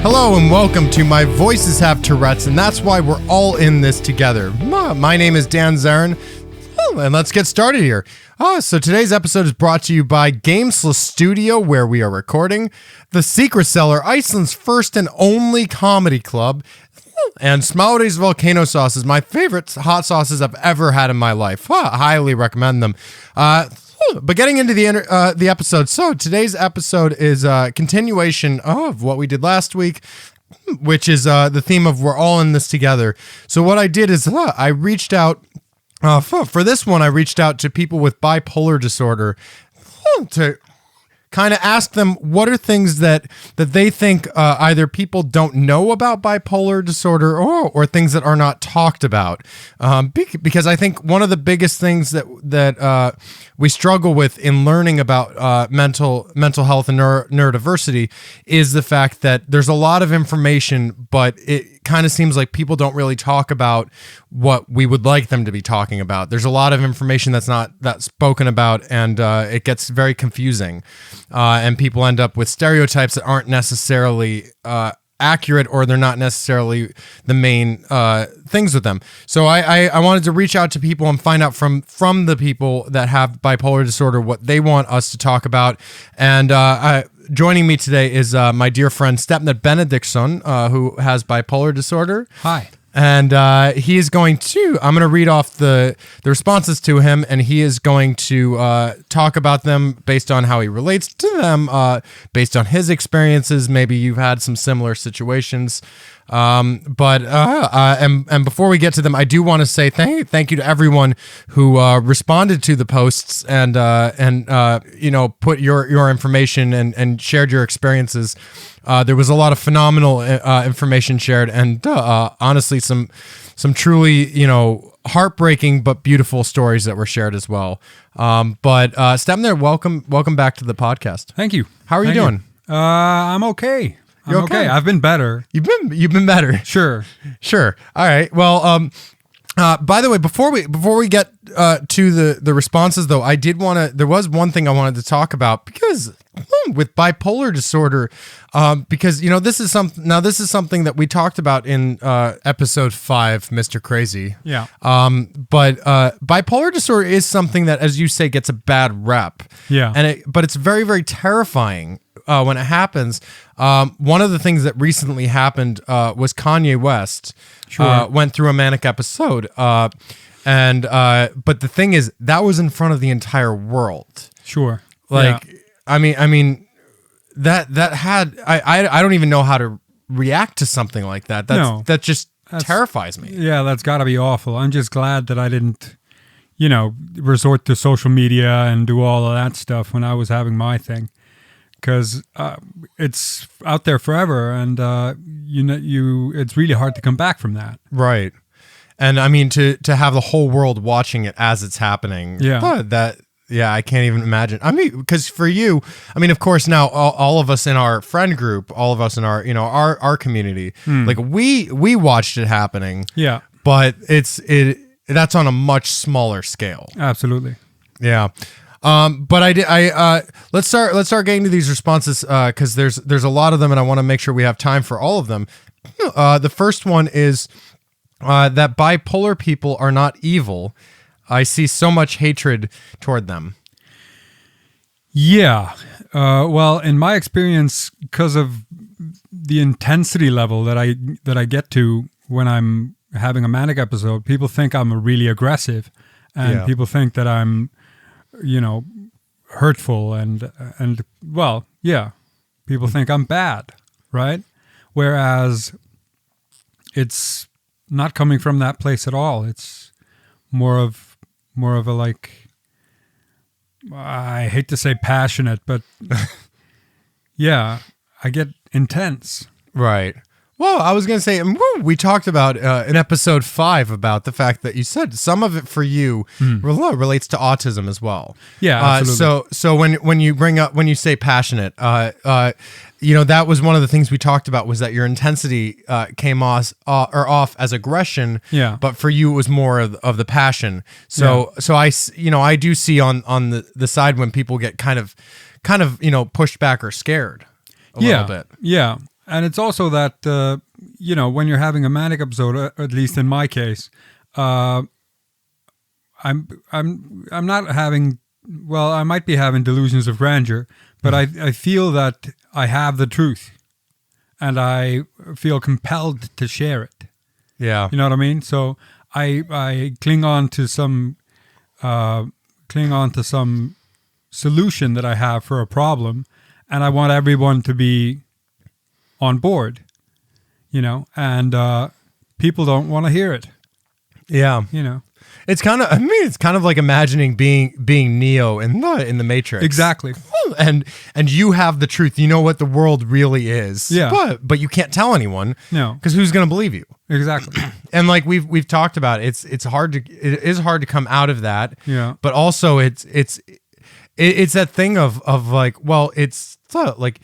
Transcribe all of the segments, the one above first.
Hello and welcome to My Voices Have Tourettes, and that's why we're all in this together. My name is Dan Zarin, and let's get started here. So today's episode is brought to you by Gamesless Studio, where we are recording, The Secret Cellar, Iceland's first and only comedy club, and Smári's Volcano Sauce is my favorite hot sauces I've ever had in my life. I highly recommend them. But getting into the episode, so today's episode is a continuation of what we did last week, which is the theme of we're all in this together. So what I did is I reached out, for this one, I reached out to people with bipolar disorder to kind of ask them what are things that they think either people don't know about bipolar disorder or things that are not talked about. Because I think one of the biggest things that we struggle with in learning about mental health and neurodiversity is the fact that there's a lot of information, but it kind of seems like people don't really talk about what we would like them to be talking about. There's a lot of information that's spoken about, and it gets very confusing. And people end up with stereotypes that aren't necessarily accurate, or they're not necessarily the main things with them. So I wanted to reach out to people and find out from the people that have bipolar disorder what they want us to talk about. And joining me today is my dear friend Stefnir Benediktsson, who has bipolar disorder. Hi. And he is going to, I'm going to read off the responses to him, and he is going to talk about them based on how he relates to them, based on his experiences. Maybe you've had some similar situations. And before we get to them, I do want to say thank you to everyone who responded to the posts and put your information and shared your experiences. There was a lot of phenomenal information shared, and honestly, some truly heartbreaking but beautiful stories that were shared as well. Stefnir, welcome back to the podcast. Thank you. How are you doing? I'm okay. You're okay? I've been better. You've been better. Sure. All right. Well, by the way, before we get to the responses, though, there was one thing I wanted to talk about, because with bipolar disorder, because this is something that we talked about in episode 5, Mr. Crazy. Yeah. But bipolar disorder is something that, as you say, gets a bad rep. Yeah. But it's very, very terrifying when it happens. One of the things that recently happened was Kanye West went through a manic episode. But the thing is, that was in front of the entire world. Sure. I mean, that had, I don't even know how to react to something like that. That just terrifies me. Yeah, that's got to be awful. I'm just glad that I didn't, resort to social media and do all of that stuff when I was having my thing. Because it's out there forever, and it's really hard to come back from that. Right. And I mean, to have the whole world watching it as it's happening. Yeah. I can't even imagine. I mean, because for you, I mean, of course, now all of us in our friend group, all of us in our our community, like we watched it happening. Yeah. But that's on a much smaller scale. Absolutely. Yeah. But let's start getting to these responses, because there's a lot of them, and I want to make sure we have time for all of them. The first one is that bipolar people are not evil. I see so much hatred toward them. Yeah. Well, in my experience, because of the intensity level that I get to when I'm having a manic episode, people think I'm really aggressive, and people think that I'm hurtful and people think I'm bad, right? Whereas it's not coming from that place at all. It's more of a, like, I hate to say passionate, but yeah, I get intense. Right. Well, I was going to say, we talked about in episode 5 about the fact that you said some of it for you relates to autism as well. Yeah, absolutely. So when you say passionate, that was one of the things we talked about, was that your intensity came off as aggression. Yeah. But for you, it was more of the passion. So I do see on the side when people get kind of pushed back or scared a little bit. Yeah. And it's also that, when you're having a manic episode, at least in my case, I'm not having, well, I might be having delusions of grandeur, but I feel that I have the truth and I feel compelled to share it. Yeah. You know what I mean? So I cling on to some solution that I have for a problem, and I want everyone to be on board, and people don't want to hear it. Yeah. It's kind of like imagining being Neo in the Matrix. Exactly. And you have the truth. You know what the world really is. Yeah. But you can't tell anyone. No. Because who's going to believe you? Exactly. And like we've talked about, it is hard to come out of that. Yeah. But also it's that thing of like, well, it's like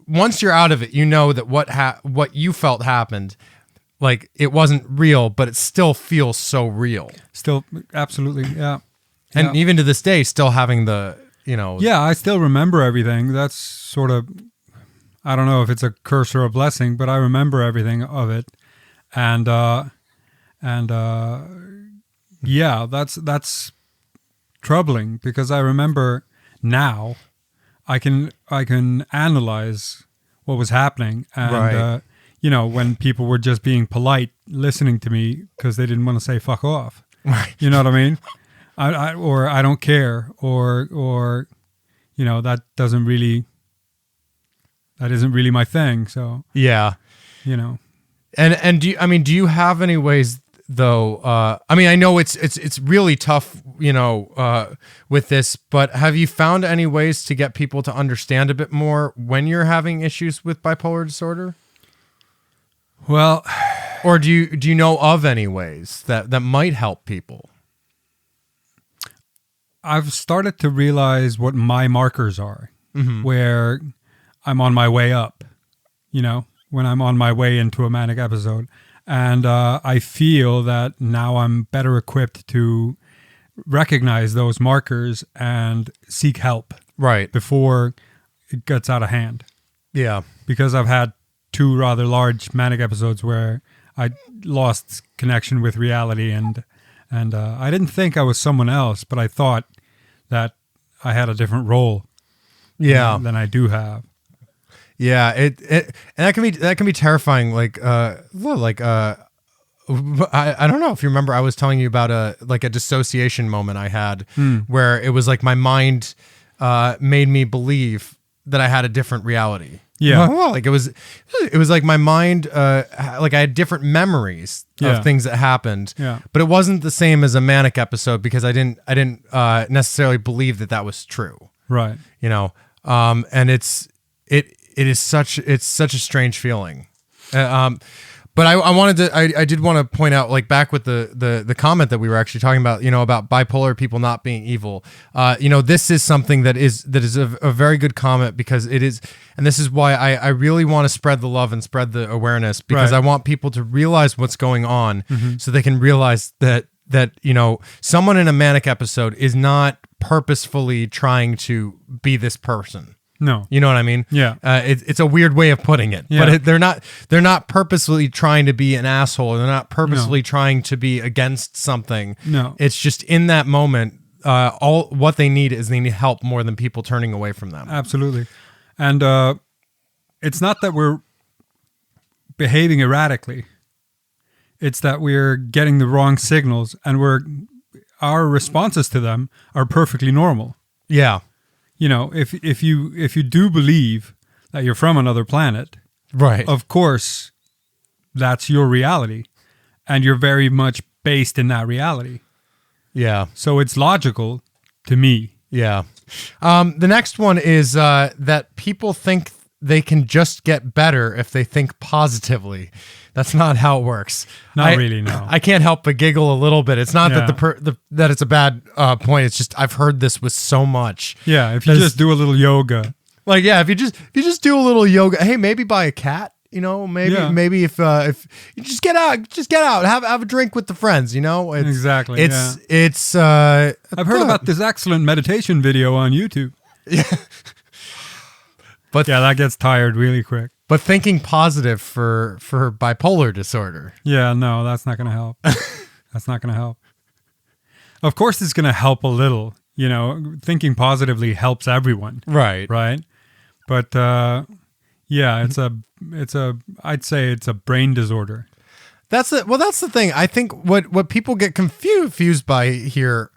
once you're out of it, you know that what you felt happened. Like, it wasn't real, but it still feels so real. Still, absolutely, yeah. And even to this day, still having the, Yeah, I still remember everything. That's sort of, I don't know if it's a curse or a blessing, but I remember everything of it. And yeah, that's troubling, because I remember now I can analyze what was happening. And, right. When people were just being polite, listening to me because they didn't want to say fuck off. Right. You know what I mean? Or I don't care, or that isn't really my thing. So yeah, And do you have any ways though? I know it's really tough, with this, but have you found any ways to get people to understand a bit more when you're having issues with bipolar disorder? Well, or do you know of any ways that might help people? I've started to realize what my markers are, where I'm on my way up, when I'm on my way into a manic episode. And I feel that now I'm better equipped to recognize those markers and seek help. Right. Before it gets out of hand. Yeah. Because I've had 2 rather large manic episodes where I lost connection with reality, and I didn't think I was someone else, but I thought that I had a different role. Yeah. Than I do have. Yeah, and that can be terrifying. I don't know if you remember, I was telling you about a dissociation moment I had where it was like my mind made me believe that I had a different reality. Yeah. Well, it was like my mind, I had different memories of things that happened. Yeah. But it wasn't the same as a manic episode because I didn't necessarily believe that was true. Right. And it's such a strange feeling. But I did want to point out, back with the comment that we were actually talking about, about bipolar people not being evil. This is something that is a very good comment, because it is, and this is why I really want to spread the love and spread the awareness, because right. I want people to realize what's going on, so they can realize that someone in a manic episode is not purposefully trying to be this person. No. You know what I mean? Yeah. It's a weird way of putting it, but they're not purposely trying to be an asshole. They're not purposely trying to be against something. No. It's just in that moment, all what they need help more than people turning away from them. Absolutely. And it's not that we're behaving erratically. It's that we're getting the wrong signals, and our responses to them are perfectly normal. Yeah. If you do believe that you're from another planet, right? Of course, that's your reality, and you're very much based in that reality. Yeah. So it's logical to me. Yeah. The next one is that people think they can just get better if they think positively. That's not how it works. Not really, no. I can't help but giggle a little bit. It's not that that it's a bad point. It's just I've heard this with so much. Yeah, if you just do a little yoga. If you just do a little yoga. Hey, maybe buy a cat. Maybe if you just get out, have a drink with the friends. Exactly. It's. I've heard about this excellent meditation video on YouTube. Yeah. But that gets tired really quick. but thinking positive for bipolar disorder. Yeah, no, that's not going to help. That's not going to help. Of course, it's going to help a little. Thinking positively helps everyone. Right. Right. But yeah, I'd say it's a brain disorder. That's the thing. I think what people get confused by here,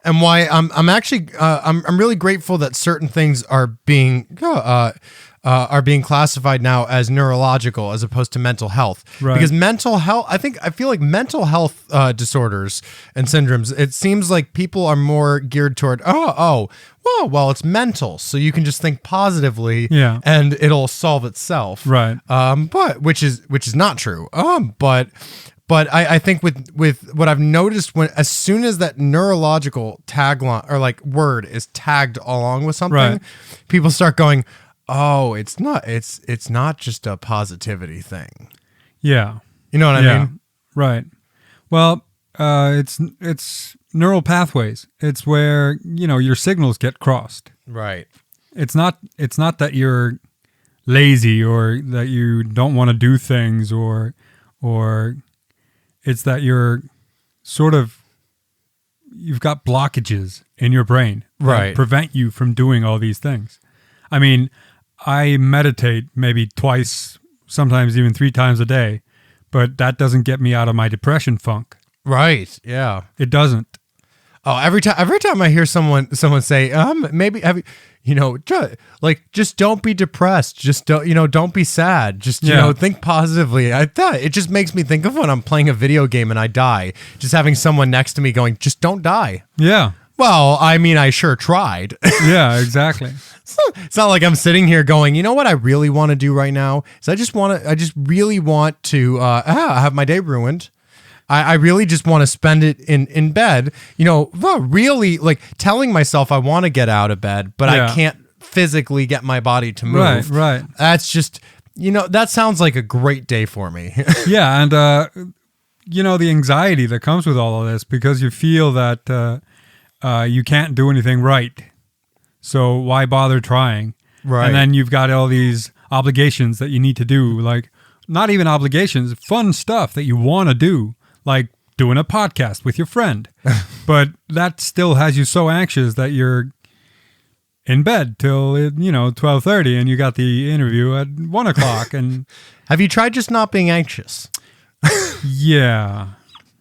and why I'm actually I'm really grateful that certain things are being classified now as neurological as opposed to mental health. Right. Because mental health, I feel like mental health disorders and syndromes, it seems like people are more geared toward well, it's mental, so you can just think positively, and it'll solve itself. Right. But which is not true. But I think with what I've noticed, as soon as that neurological tagline or like word is tagged along with something, right. people start going, oh, it's not just a positivity thing. Yeah. You know what I mean? Right. Well, it's neural pathways. It's where, your signals get crossed. Right. It's not that you're lazy or that you don't want to do things or it's that you're you've got blockages in your brain that prevent you from doing all these things. I mean, I meditate maybe twice, sometimes even 3 times a day, but that doesn't get me out of my depression funk. Right. Yeah. It doesn't. Oh, every time I hear someone say, maybe have you, just don't be depressed. Just don't be sad. Just, think positively. It just makes me think of when I'm playing a video game and I die, just having someone next to me going, just don't die. Yeah. Well, I mean, I sure tried. Yeah, exactly. It's not like I'm sitting here going, you know what I really want to do right now is I just really want to have my day ruined. I really just want to spend it in bed, really like telling myself I want to get out of bed, but I can't physically get my body to move. Right. That's just, that sounds like a great day for me. Yeah. And, the anxiety that comes with all of this, because you feel that you can't do anything right. So why bother trying? Right. And then you've got all these obligations that you need to do, like not even obligations, fun stuff that you want to do. Like doing a podcast with your friend. But that still has you so anxious that you're in bed till 12:30 and you got the interview at 1 o'clock. And have you tried just not being anxious? Yeah.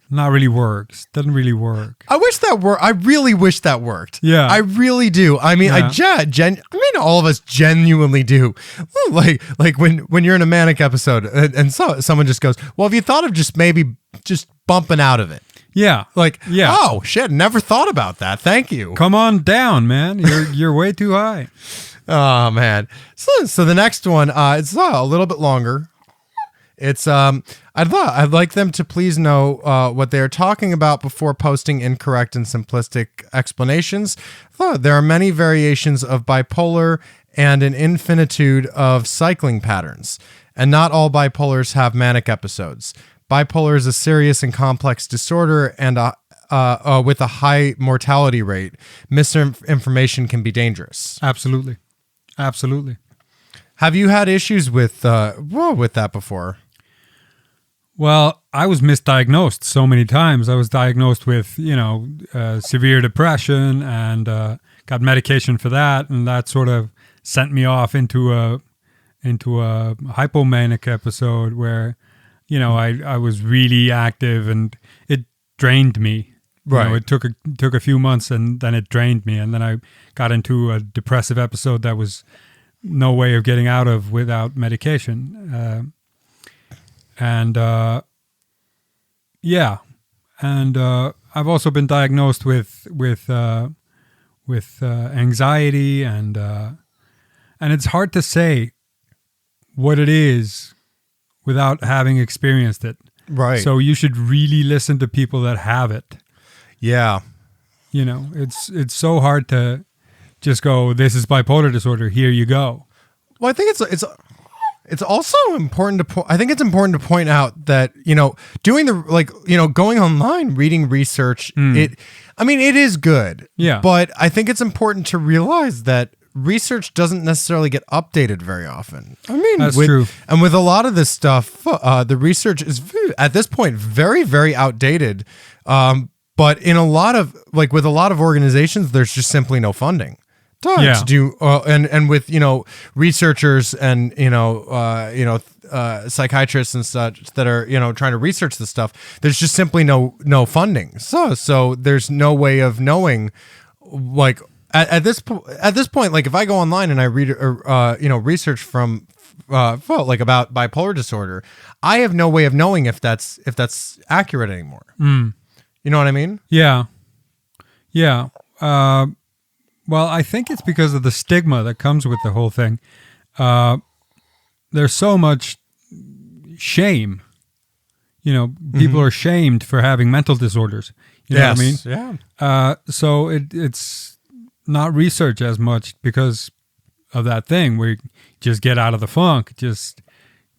Not really works. Doesn't really work. I wish that worked. I really wish that worked. Yeah. I really do. I mean, all of us genuinely do. Like when you're in a manic episode and so someone just goes, well, have you thought of just maybe just bumping out of it? Yeah. Oh shit, never thought about that. Thank you. Come on down, man. You're way too high. Oh man. So the next one, it's a little bit longer. It's I'd like them to please know what they're talking about before posting incorrect and simplistic explanations. There are many variations of bipolar and an infinitude of cycling patterns, and not all bipolars have manic episodes. Bipolar is a serious and complex disorder and with a high mortality rate. Misinformation can be dangerous. Absolutely. Absolutely. Have you had issues with that before? Well, I was misdiagnosed so many times. I was diagnosed with, severe depression and got medication for that, and that sort of sent me off into a hypomanic episode where, I was really active and it drained me. Right. It took a few months and then it drained me, and then I got into a depressive episode that was no way of getting out of without medication. And I've also been diagnosed with anxiety, and it's hard to say what it is without having experienced it. Right. So you should really listen to people that have it. Yeah. It's so hard to just go, this is bipolar disorder, here you go. Well, I think it's also important to I think it's important to point out that, doing going online, reading research, it is good. Yeah. But I think it's important to realize that research doesn't necessarily get updated very often. I mean, That's true. And with a lot of this stuff, the research is at this point very, very outdated. But in a lot of with a lot of organizations, there's just simply no funding to do. And with researchers and psychiatrists and such that are trying to research this stuff, there's just simply no funding. So there's no way of knowing at this point, like if I go online and I read research from about bipolar disorder, I have no way of knowing if that's accurate anymore. You know what I mean? Yeah. Well, I think it's because of the stigma that comes with the whole thing. There's so much shame. People are shamed for having mental disorders. You know what I mean? Yeah. So it's not research as much because of that thing where you just get out of the funk, just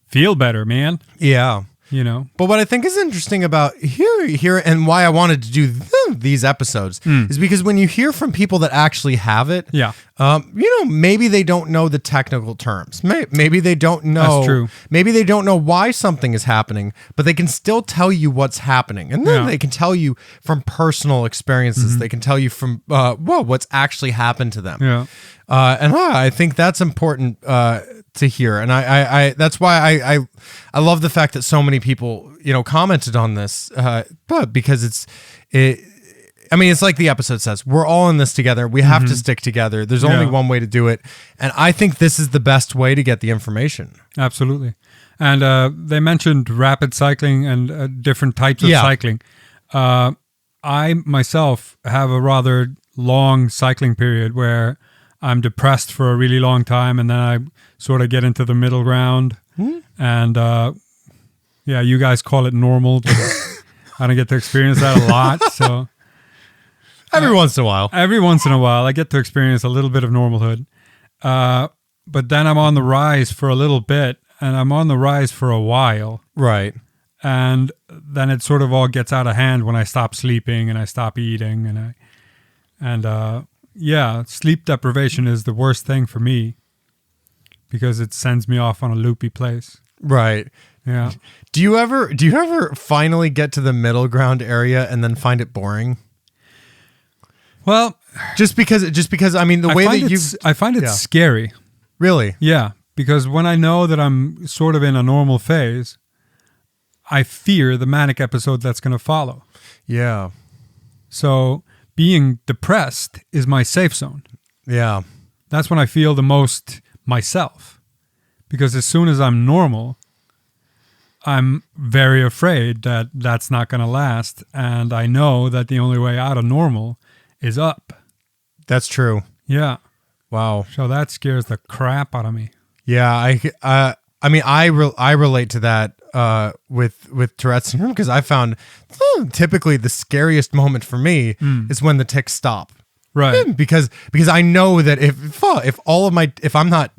feel better, man. Yeah. But what I think is interesting about here and why I wanted to do these episodes is because when you hear from people that actually have it, maybe they don't know the technical terms. Maybe they don't know. That's true. Maybe they don't know why something is happening, but they can still tell you what's happening, and then they can tell you from personal experiences. They can tell you from what's actually happened to them. Yeah. And I think that's important to hear, and I that's why I love the fact that so many people commented on this, but because it's like the episode says, we're all in this together. We have to stick together. There's only one way to do it, and I think this is the best way to get the information. Absolutely, and they mentioned rapid cycling and different types of cycling. I myself have a rather long cycling period where I'm depressed for a really long time, and then I sort of get into the middle ground. And you guys call it normal, but I don't get to experience that a lot. So every once in a while I get to experience a little bit of normalhood. But then I'm on the rise for a little bit, and I'm on the rise for a while. Right. And then it sort of all gets out of hand when I stop sleeping and I stop eating, sleep deprivation is the worst thing for me because it sends me off on a loopy place. Right. Yeah. Do you ever finally get to the middle ground area and then find it boring? Well, just because I mean the way that I find it scary. Really? Yeah, because when I know that I'm sort of in a normal phase, I fear the manic episode that's going to follow. Yeah. So being depressed is my safe zone. Yeah. That's when I feel the most myself. Because as soon as I'm normal, I'm very afraid that that's not going to last. And I know that the only way out of normal is up. That's true. Yeah. Wow. So that scares the crap out of me. Yeah. I relate to that with Tourette's syndrome because I found typically the scariest moment for me is when the tics stop. Right. Because I know that if I'm not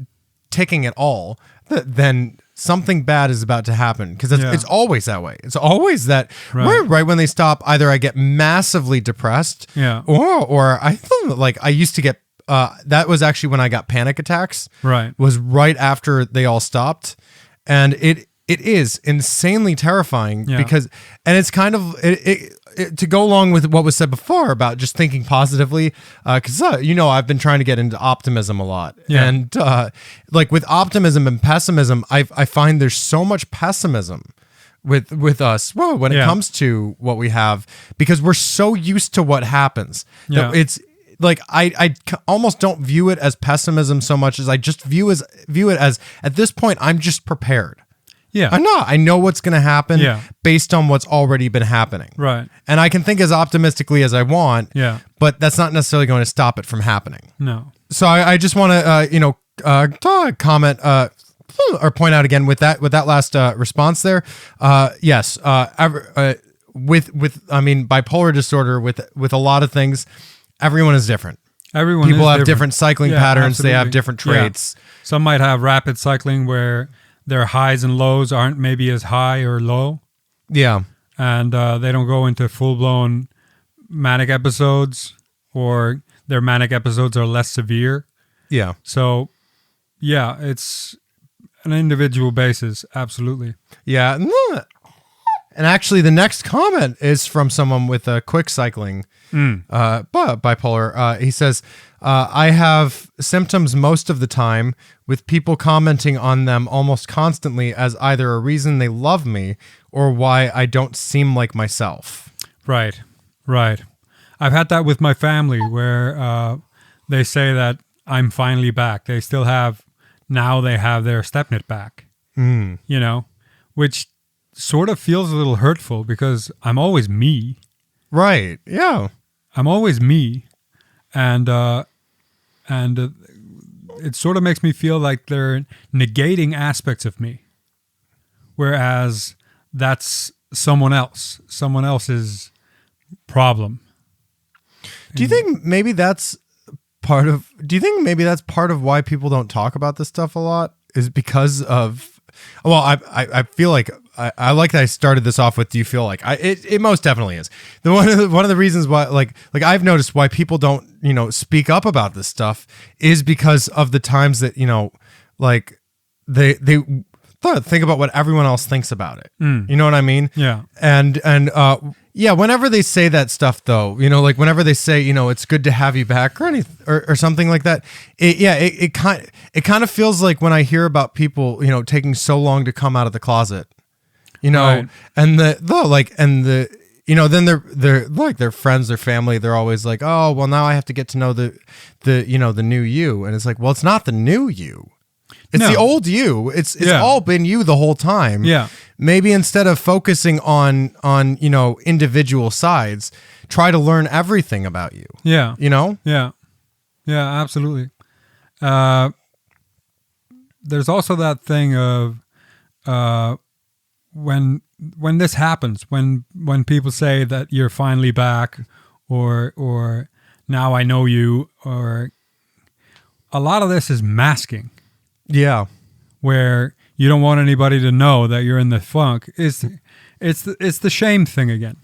ticking at all, then something bad is about to happen because it's always that way. It's always that right when they stop, either I get massively depressed, or I feel like I used to get. That was actually when I got panic attacks. Right. Was right after they all stopped, and it is insanely terrifying because, and it's kind of to go along with what was said before about just thinking positively, because I've been trying to get into optimism a lot, and like with optimism and pessimism, I find there's so much pessimism with us when it comes to what we have because we're so used to what happens that it's like I almost don't view it as pessimism so much as I just view it as at this point I'm just prepared. Yeah. I know what's going to happen based on what's already been happening. Right. And I can think as optimistically as I want, but that's not necessarily going to stop it from happening. No. So I just want to, comment or point out again with that last response there. Yes. With bipolar disorder, with a lot of things, everyone is different. People have different cycling patterns. Absolutely. They have different traits. Yeah. Some might have rapid cycling where their highs and lows aren't maybe as high or low. Yeah. And they don't go into full-blown manic episodes, or their manic episodes are less severe. Yeah. So, yeah, it's an individual basis. Absolutely. Yeah. And actually, the next comment is from someone with a quick cycling bipolar. He says, I have symptoms most of the time with people commenting on them almost constantly as either a reason they love me or why I don't seem like myself. Right. I've had that with my family where they say that I'm finally back. They have their Stefnir back, which sort of feels a little hurtful because I'm always me. Right. Yeah. I'm always me. And it sort of makes me feel like they're negating aspects of me. Whereas that's someone else's problem. Do you think maybe that's part of why people don't talk about this stuff a lot is because of, well, I feel like I like that I started this off with, do you feel like it most definitely is. One of the reasons why like I've noticed why people don't, speak up about this stuff is because of the times that, like they think about what everyone else thinks about it. You know what I mean? Yeah. And yeah, whenever they say that stuff though, like whenever they say, it's good to have you back or something like that, it kind of feels like when I hear about people, taking so long to come out of the closet, Right. and then they're like their friends, their family, they're always like, oh, well, now I have to get to know the new you. And it's like, well, it's not the new you. It's the old you. It's all been you the whole time. Yeah. Maybe instead of focusing on individual sides, try to learn everything about you. Yeah. Yeah. Yeah, absolutely. There's also that thing of when this happens, when people say that you're finally back or now I know you, or a lot of this is masking. Yeah. Where you don't want anybody to know that you're in the funk. It's the shame thing again.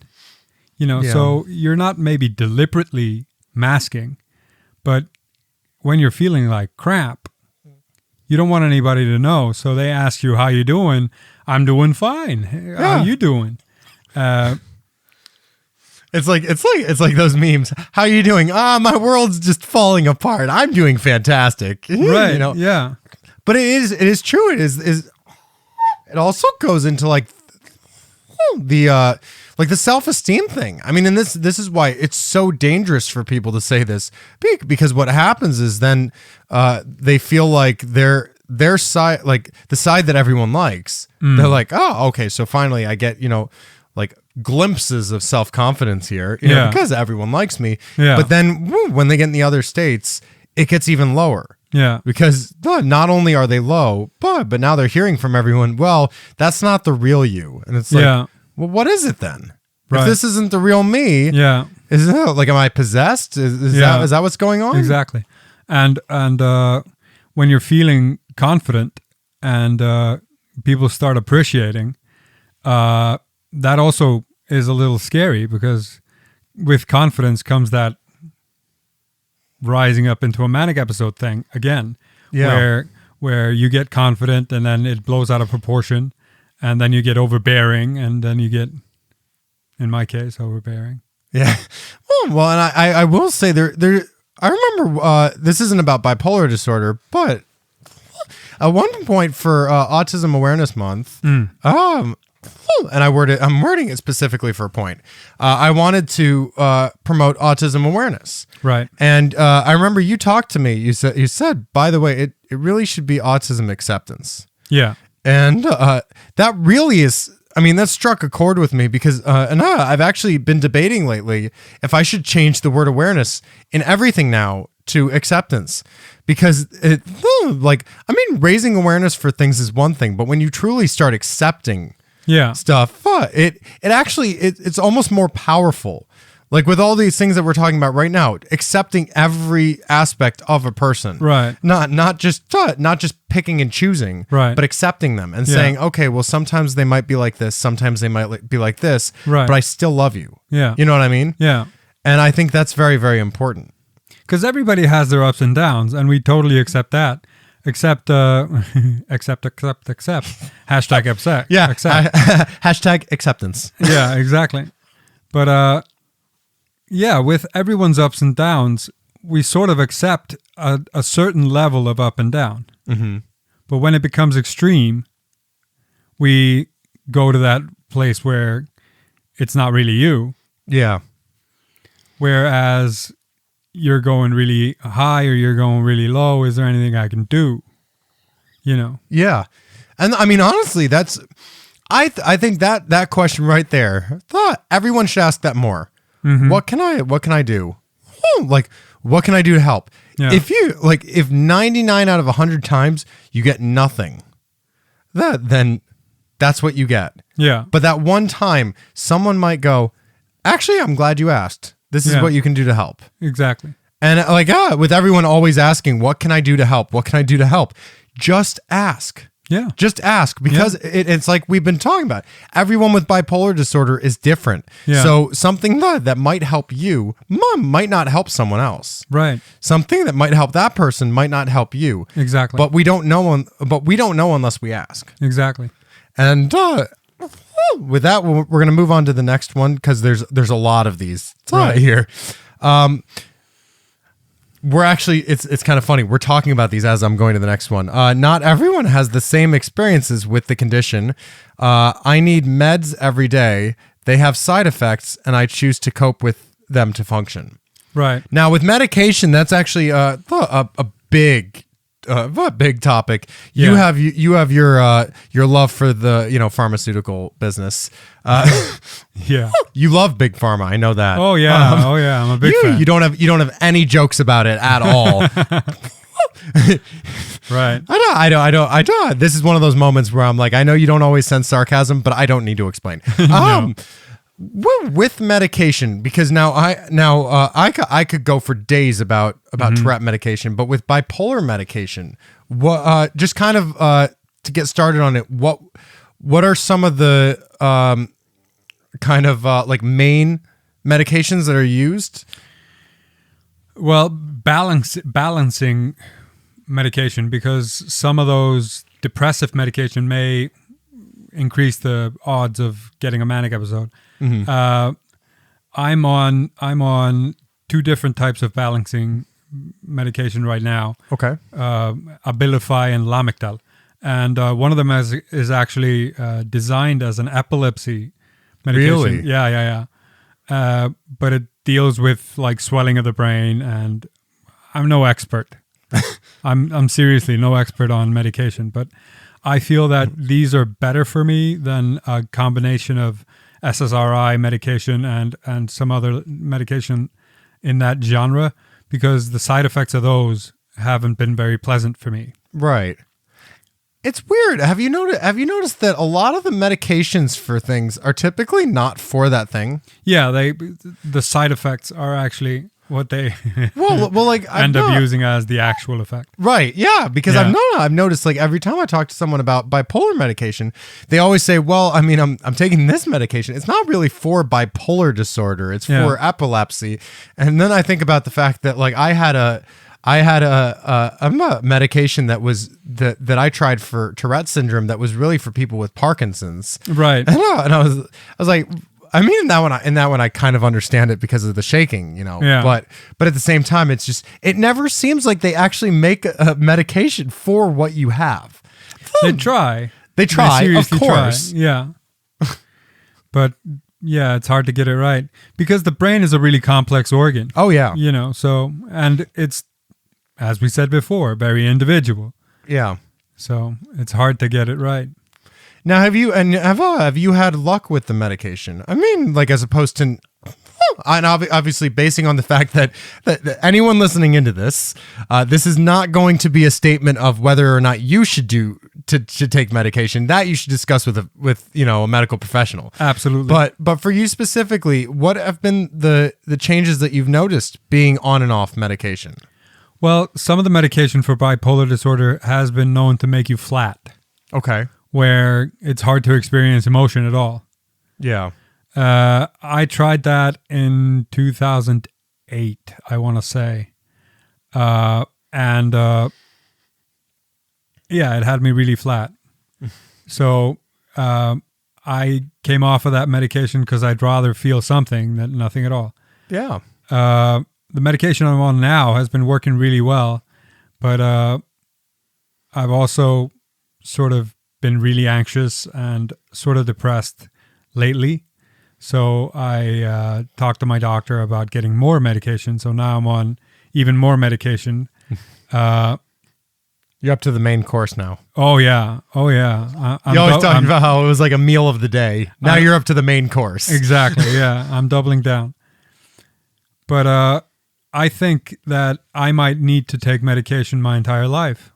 So you're not maybe deliberately masking, but when you're feeling like crap, you don't want anybody to know. So they ask you, how you doing? I'm doing fine. How you doing? It's like those memes. How you doing? My world's just falling apart. I'm doing fantastic. Right. Yeah. But it is true. It also goes into like the self-esteem thing. I mean, and this is why it's so dangerous for people to say this, because what happens is then they feel like their side, like the side that everyone likes, they're like, oh, okay, so finally I get, like glimpses of self-confidence here, because everyone likes me. Yeah. But then when they get in the other states, it gets even lower. Yeah. Because not only are they low, but now they're hearing from everyone, well, that's not the real you. And it's like, well, what is it then? Right. If this isn't the real me, is it like, am I possessed? Is that what's going on? Exactly. And when you're feeling confident and people start appreciating, that also is a little scary, because with confidence comes that rising up into a manic episode thing again, where you get confident and then it blows out of proportion, and then you get overbearing, and then you get, in my case, overbearing. Yeah. Well, and I will say there. I remember this isn't about bipolar disorder, but at one point for Autism Awareness Month, and I'm wording it specifically for a point. I wanted to promote autism awareness. Right. And I remember you talked to me. You said, by the way, it really should be autism acceptance. Yeah. And that really is, I mean, that struck a chord with me because, and I've actually been debating lately if I should change the word awareness in everything now to acceptance, because raising awareness for things is one thing, but when you truly start accepting stuff, it's almost more powerful. Like with all these things that we're talking about right now, accepting every aspect of a person, right? Not just picking and choosing, right? But accepting them and saying, okay, well, sometimes they might be like this, sometimes they might be like this, right? But I still love you. Yeah, you know what I mean? Yeah, and I think that's very, very important. because everybody has their ups and downs, and we totally accept that. Accept. Hashtag accept. Yeah. Accept. Hashtag acceptance. Yeah, exactly. But yeah, with everyone's ups and downs, we sort of accept a certain level of up and down. Mm-hmm. But when it becomes extreme, we go to that place where it's not really you. Yeah. Whereas you're going really high or you're going really low. Is there anything I can do? You know? Yeah. And I mean, honestly, that's, I think that question right there, everyone should ask that more. Mm-hmm. What can I do? Like, what can I do to help? Yeah. If 99 out of 100 times you get nothing, then that's what you get. Yeah. But that one time someone might go, actually, I'm glad you asked. This is what you can do to help. Exactly. And with everyone always asking, what can I do to help? What can I do to help? Just ask. Yeah. Just ask, because it's like we've been talking about. Everyone with bipolar disorder is different. Yeah. So something that might help you might not help someone else. Right. Something that might help that person might not help you. Exactly. But we don't know. But we don't know unless we ask. Exactly. And with that, we're going to move on to the next one, because there's a lot of these here. We're actually, it's kind of funny. We're talking about these as I'm going to the next one. Not everyone has the same experiences with the condition. I need meds every day. They have side effects, and I choose to cope with them to function. Right. Now, with medication, that's actually a big topic. You have your love for the pharmaceutical business. Yeah. You love big pharma. I know that. Oh yeah. I'm a big fan. You don't have any jokes about it at all. Right. I don't. This is one of those moments where I'm like, I know you don't always sense sarcasm, but I don't need to explain. No. With medication, because I could go for days about Tourette medication, but with bipolar medication, what just kind of to get started on it, what are some of the kind of main medications that are used? Well, balancing medication, because some of those depressive medication may increase the odds of getting a manic episode. Mm-hmm. I'm on two different types of balancing medication right now. Okay. Abilify and Lamictal. And one of them is actually designed as an epilepsy medication. Really? Yeah. But it deals with like swelling of the brain, and I'm no expert. I'm seriously no expert on medication, but I feel that these are better for me than a combination of SSRI medication and some other medication in that genre, because the side effects of those haven't been very pleasant for me. Right. It's weird. Have you noticed that a lot of the medications for things are typically not for that thing? Yeah, the side effects are actually what they end up using as the actual effect. Right. Yeah. Because I've noticed, like, every time I talk to someone about bipolar medication, they always say, well, I mean, I'm taking this medication. It's not really for bipolar disorder. It's for epilepsy. And then I think about the fact that, like, I had a medication that I tried for Tourette syndrome that was really for people with Parkinson's. Right. And I was like, I mean, in that one, I kind of understand it because of the shaking, Yeah. But at the same time, it's just, it never seems like they actually make a medication for what you have. They try. They of course. Try. Yeah. But yeah, it's hard to get it right, because the brain is a really complex organ. Oh yeah. So, and it's, as we said before, very individual. Yeah. So it's hard to get it right. Now, have you had luck with the medication? I mean, like, as opposed to, and obviously basing on the fact that anyone listening into this, this is not going to be a statement of whether or not you should take medication. That you should discuss with a medical professional. Absolutely. But for you specifically, what have been the changes that you've noticed being on and off medication? Well, some of the medication for bipolar disorder has been known to make you flat. Okay. Where it's hard to experience emotion at all. Yeah. I tried that in 2008, I want to say. and yeah, it had me really flat. So I came off of that medication because I'd rather feel something than nothing at all. Yeah. The medication I'm on now has been working really well, but I've also sort of been really anxious and sort of depressed lately. So I talked to my doctor about getting more medication. So now I'm on even more medication. You're up to the main course now. Oh yeah. You always talk about how it was like a meal of the day. Now you're up to the main course. Exactly. Yeah, I'm doubling down. But I think that I might need to take medication my entire life,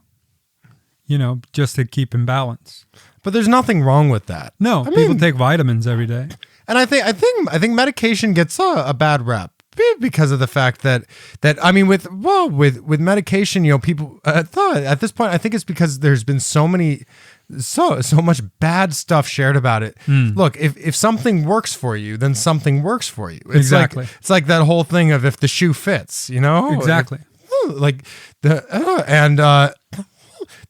just to keep in balance. But there's nothing wrong with that. No, people take vitamins every day. And I think medication gets a bad rep because of the fact that I mean with medication, people at this point, I think it's because there's been so much bad stuff shared about it. Look, if something works for you, then something works for you. It's Exactly. It's like that whole thing of if the shoe fits, Exactly.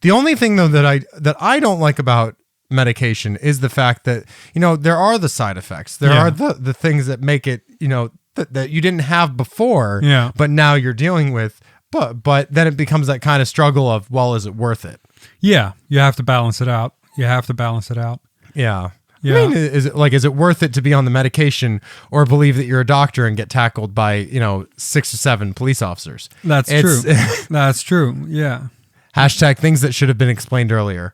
The only thing though that I don't like about medication is the fact that there are the side effects. There are the things that make it that you didn't have before, but now you're dealing with. But then it becomes that kind of struggle of, well, is it worth it? Yeah, you have to balance it out. Yeah. Yeah. I mean, is it worth it to be on the medication or believe that you're a doctor and get tackled by 6 or 7 police officers? That's true. That's true. Yeah. Hashtag things that should have been explained earlier.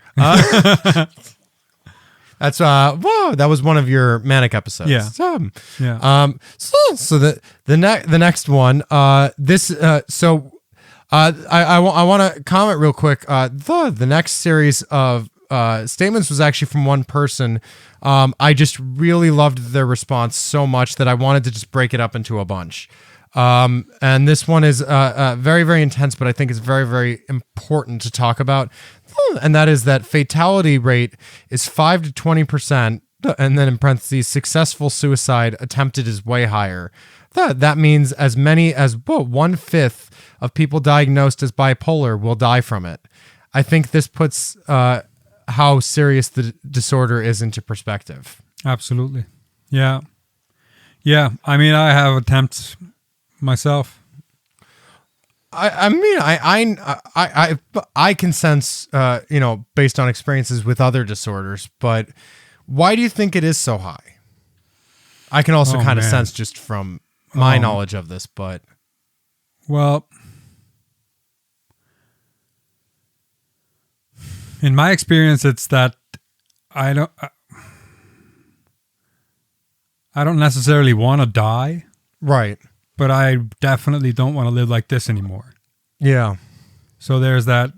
That's that was one of your manic episodes. Yeah. Yeah. So the next one. I want to comment real quick. The next series of statements was actually from one person. I just really loved their response so much that I wanted to just break it up into a bunch. And this one is very, very intense, but I think it's very, very important to talk about. And that is that fatality rate is 5 to 20%. And then in parentheses, successful suicide attempted is way higher. That means as many as 1/5 of people diagnosed as bipolar will die from it. I think this puts how serious the disorder is into perspective. Absolutely. Yeah. Yeah. I mean, I have attempts myself. I can sense, based on experiences with other disorders, but why do you think it is so high? I can also kind of sense just from my knowledge of this, but. Well, in my experience, it's that I don't necessarily want to die. Right. But I definitely don't want to live like this anymore. Yeah. So there's that.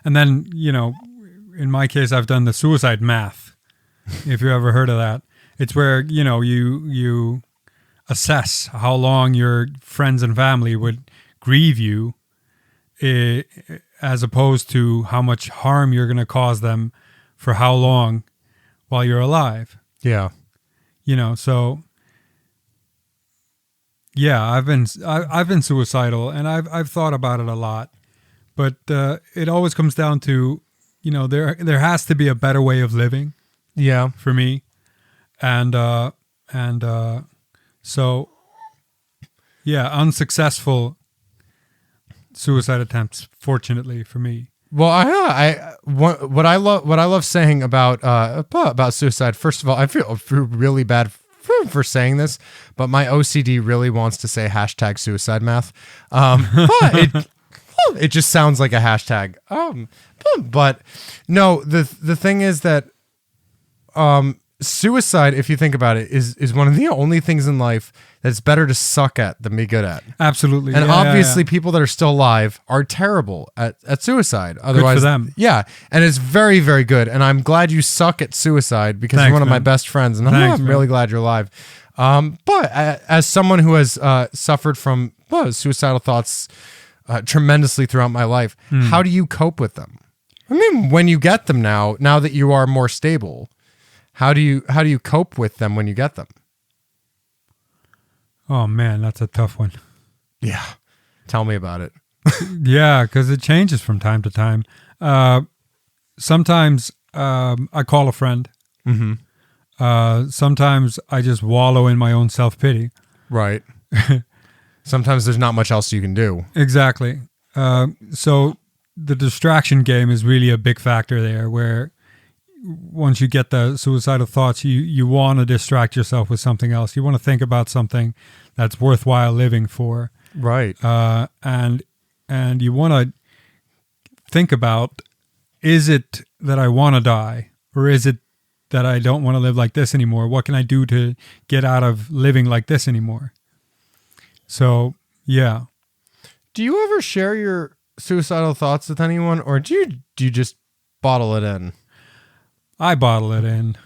And then, in my case, I've done the suicide math. If you ever heard of that, it's where, you assess how long your friends and family would grieve you as opposed to how much harm you're going to cause them for how long while you're alive. Yeah. So yeah, I've been suicidal and I've thought about it a lot, but it always comes down to, there has to be a better way of living. Yeah. For me. And so yeah, unsuccessful suicide attempts, fortunately for me. Well, what I love saying about suicide. First of all, I feel really bad for saying this, but my OCD really wants to say hashtag suicide math. But it just sounds like a hashtag. But no, the thing is that suicide, if you think about it, is one of the only things in life that's better to suck at than be good at. Absolutely. And obviously people that are still alive are terrible at suicide. Otherwise, good for them. Yeah. And it's very, very good. And I'm glad you suck at suicide because you're one of my best friends. And I'm really glad you're alive. But as someone who has suffered from suicidal thoughts tremendously throughout my life, how do you cope with them? I mean, when you get them now that you are more stable, how do you cope with them when you get them? Oh man, that's a tough one. Yeah. Tell me about it. Yeah, because it changes from time to time. Sometimes I call a friend. Sometimes I just wallow in my own self-pity. Right. Sometimes there's not much else you can do. Exactly. So the distraction game is really a big factor there, where once you get the suicidal thoughts, you want to distract yourself with something else. You want to think about something that's worthwhile living for. Right. And you want to think about, is it that I want to die, or is it that I don't want to live like this anymore? What can I do to get out of living like this anymore? So, yeah. Do you ever share your suicidal thoughts with anyone, or do you just bottle it in? I bottle it in.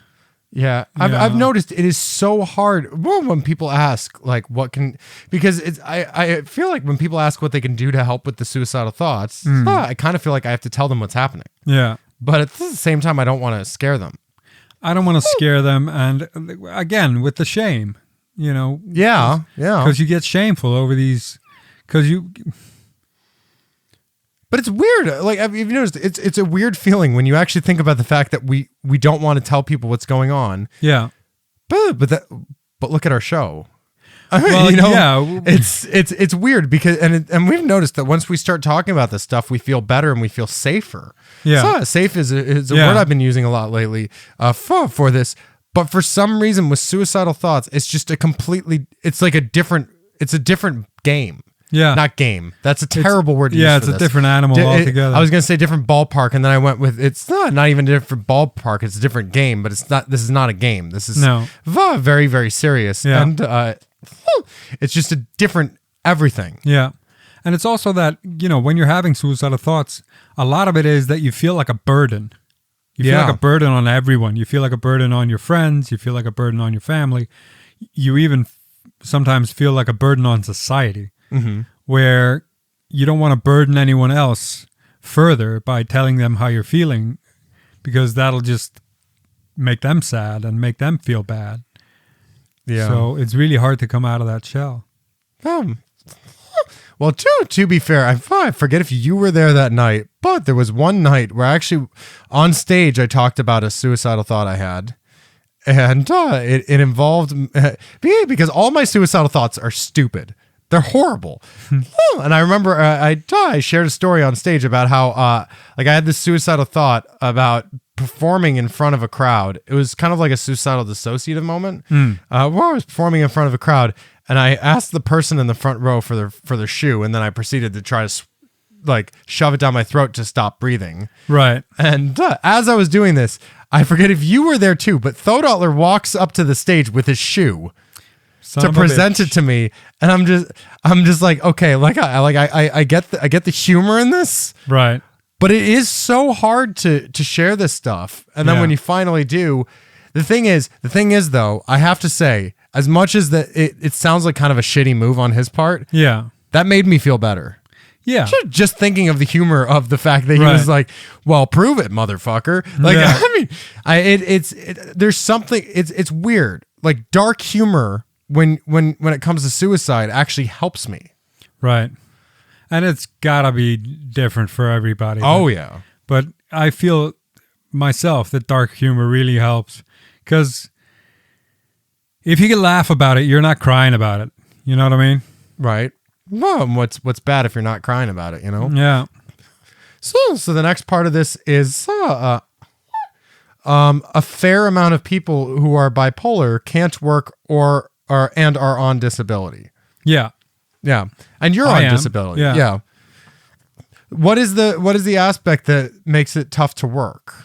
Yeah. I've noticed it is so hard when people ask, like, what can, because I feel like when people ask what they can do to help with the suicidal thoughts, I kind of feel like I have to tell them what's happening. Yeah. But at the same time, I don't want to scare them. I don't want to scare them. And again, with the shame, Yeah. because you get shameful over these, But it's weird. Like, have you noticed? It's a weird feeling when you actually think about the fact that we don't want to tell people what's going on. yeah. But look at our show. I mean, Well, it's weird because and we've noticed that once we start talking about this stuff, we feel better and we feel safer. Yeah. So, safe is a word I've been using a lot lately for this. But for some reason, with suicidal thoughts, it's just it's a different game. Yeah. Not game. That's a terrible word to use Yeah, for it's a this. different animal altogether. I was going to say different ballpark, and then I went with, it's not even a different ballpark. It's a different game, but this is not a game. This is very, very serious. Yeah. And it's just a different everything. Yeah. And it's also that, when you're having suicidal thoughts, a lot of it is that you feel like a burden. You feel like a burden on everyone. You feel like a burden on your friends. You feel like a burden on your family. You even sometimes feel like a burden on society. Where you don't want to burden anyone else further by telling them how you're feeling, because that'll just make them sad and make them feel bad. Yeah. So it's really hard to come out of that shell. Well, to be fair, I forget if you were there that night, but there was one night where actually on stage I talked about a suicidal thought I had. And it involved, because all my suicidal thoughts are stupid. They're horrible. And I remember I shared a story on stage about how I had this suicidal thought about performing in front of a crowd. It was kind of like a suicidal dissociative moment where I was performing in front of a crowd, and I asked the person in the front row for their shoe, and then I proceeded to try to shove it down my throat to stop breathing. Right. And as I was doing this, I forget if you were there too, but Thodotler walks up to the stage with his shoe to present it to me, and I'm just like, okay, I get the humor in this, right? But it is so hard to share this stuff, and then when you finally do, the thing is though, I have to say, as much as that it sounds like kind of a shitty move on his part, that made me feel better. Yeah. Just thinking of the humor of the fact that he was like, well, prove it, motherfucker. Like, I mean, there's something, it's weird. Like, dark humor when it comes to suicide actually helps me. Right. And it's gotta be different for everybody. Oh, yeah. But I feel myself that dark humor really helps, because if you can laugh about it, you're not crying about it. You know what I mean? Right. Well, what's bad if you're not crying about it, Yeah. So the next part of this is a fair amount of people who are bipolar can't work or are on disability. Yeah. Yeah. And you're on disability. Yeah. What is the aspect that makes it tough to work?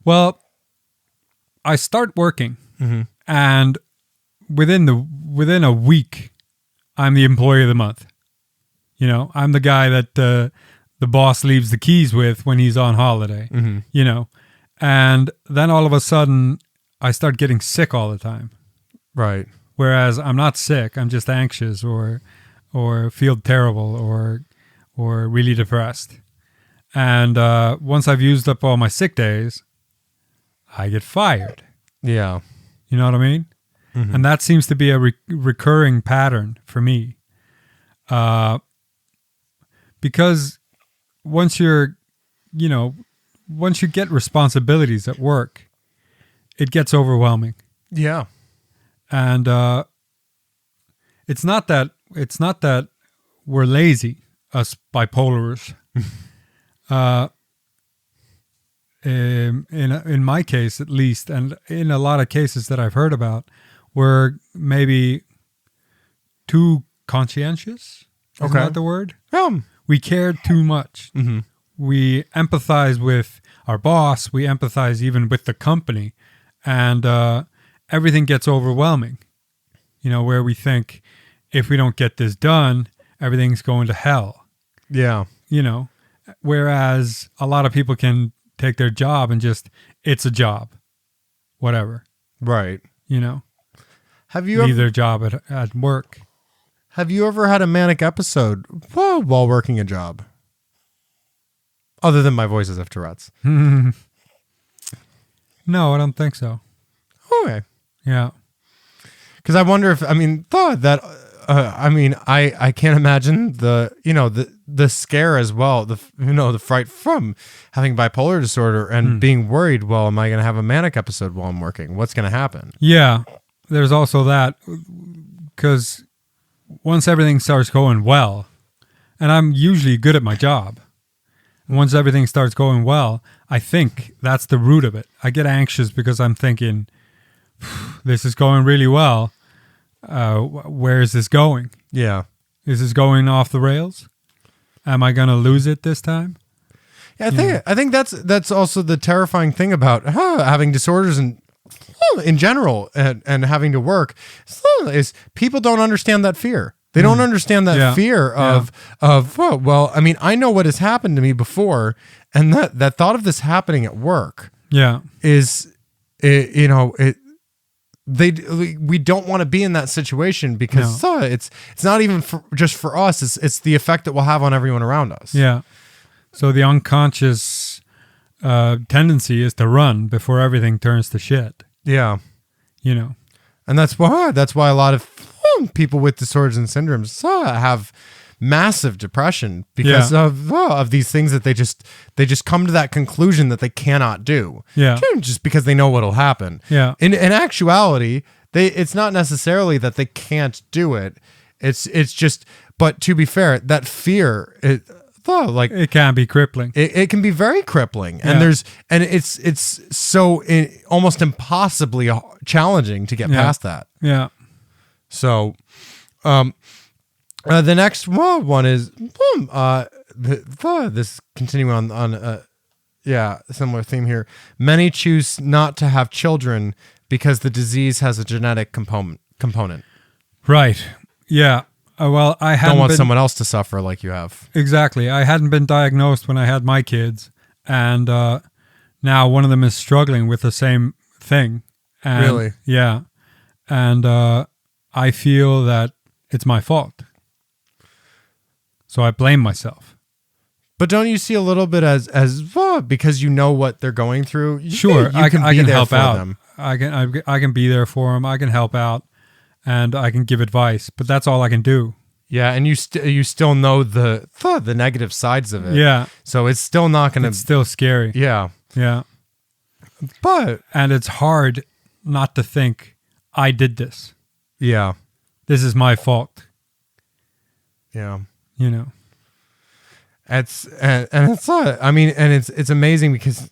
Well, I start working, and within a week, I'm the employee of the month. I'm the guy that the boss leaves the keys with when he's on holiday. And then all of a sudden, I start getting sick all the time. Right. Whereas I'm not sick, I'm just anxious or feel terrible or really depressed. And once I've used up all my sick days, I get fired. Yeah. You know what I mean? And that seems to be a recurring pattern for me. because once you're, once you get responsibilities at work, it gets overwhelming. Yeah. And it's not that we're lazy, us bipolars. In my case, at least, and in a lot of cases that I've heard about, we're maybe too conscientious. Isn't that the word? We care too much. Mm-hmm. We empathize with our boss. We empathize even with the company, and everything gets overwhelming. Where we think if we don't get this done, everything's going to hell. Yeah. Whereas a lot of people can take their job and just, it's a job, whatever. Right. Have you leave their job at work. Have you ever had a manic episode while working a job? Other than my Voices Have Tourettes. No, I don't think so. Okay. Yeah. Because I wonder if, I can't imagine the scare as well, the fright from having bipolar disorder and being worried, well, am I going to have a manic episode while I'm working? What's going to happen? Yeah. There's also that, because once everything starts going well, and I'm usually good at my job, and once everything starts going well, I think that's the root of it. I get anxious because I'm thinking, this is going really well. Where is this going? Yeah. Is this going off the rails? Am I going to lose it this time? Yeah, I think that's also the terrifying thing about having disorders and in general and having to work is people don't understand that fear. They don't understand that fear of I know what has happened to me before, and that thought of this happening at work is we don't want to be in that situation because it's not even just for us. It's the effect that we'll have on everyone around us. Yeah. So the unconscious tendency is to run before everything turns to shit. Yeah. And that's why a lot of people with disorders and syndromes have massive depression because of these things that they just come to that conclusion that they cannot do. Yeah. Just because they know what'll happen. Yeah. In actuality, it's not necessarily that they can't do it. It's just, but to be fair, that fear, it can be crippling. It can be very crippling, and it's so almost impossibly challenging to get past that. Yeah. So, the next one is this continuing on a similar theme here. Many choose not to have children because the disease has a genetic component. Right. Yeah. Well, I hadn't don't want someone else to suffer like you have. Exactly. I hadn't been diagnosed when I had my kids, and now one of them is struggling with the same thing. And, really? Yeah. And I feel that it's my fault. So I blame myself. But don't you see a little bit as because you know what they're going through? Sure, I can help out. Them. I can be there for them. I can help out, and I can give advice. But that's all I can do. Yeah, and you still know the negative sides of it. Yeah. So it's still not going to. It's still scary. Yeah. Yeah. And it's hard not to think I did this. Yeah. This is my fault. Yeah. It's it's amazing because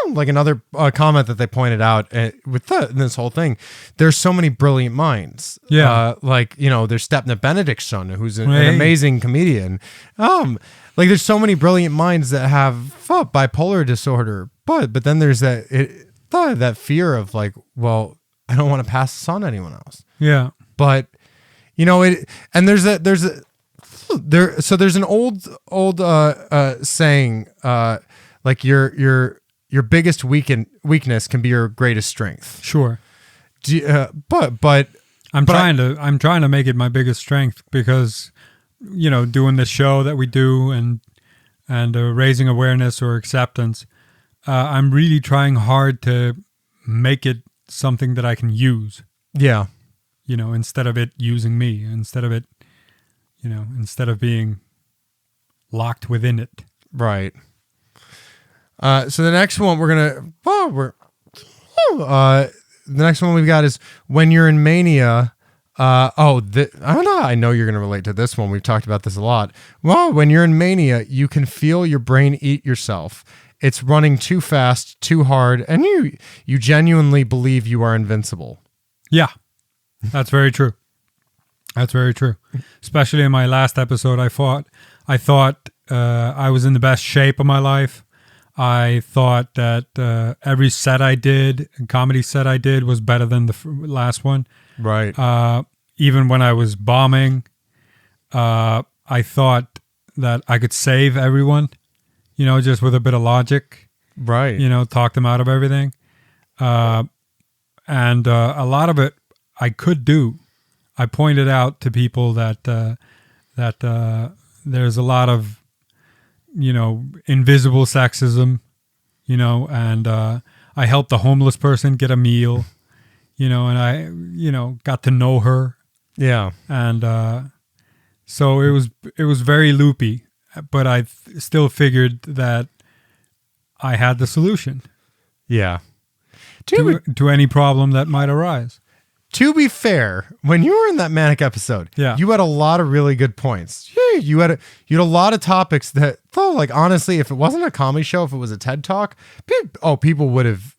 like another comment that they pointed out with this whole thing, there's so many brilliant minds. Yeah. There's Stefnir Benedict's son, who's an amazing comedian. There's so many brilliant minds that have bipolar disorder, but then there's that fear of I don't want to pass this on to anyone else. Yeah. But and there's an old saying, your biggest weakness can be your greatest strength. Sure. But I'm trying to make it my biggest strength because, doing this show that we do and raising awareness or acceptance, I'm really trying hard to make it something that I can use. Yeah. Instead of it using me, instead of being locked within it. Right. So the next one the next one we've got is when you're in mania. I don't know. I know you're going to relate to this one. We've talked about this a lot. Well, when you're in mania, you can feel your brain eat yourself. It's running too fast, too hard, and you genuinely believe you are invincible. Yeah, that's very true. That's very true. Especially in my last episode, I thought I was in the best shape of my life. I thought that every set I did, comedy set I did, was better than the last one. Right. Even when I was bombing, I thought that I could save everyone, just with a bit of logic. Right. Talk them out of everything. And a lot of it I could do. I pointed out to people that there's a lot of, invisible sexism, and I helped the homeless person get a meal. And I, got to know her. Yeah. And so it was very loopy, but I still figured that I had the solution. Yeah. To any problem that might arise. To be fair, when you were in that manic episode, you had a lot of really good points. You had a lot of topics that, honestly, if it wasn't a comedy show, if it was a TED Talk, people would have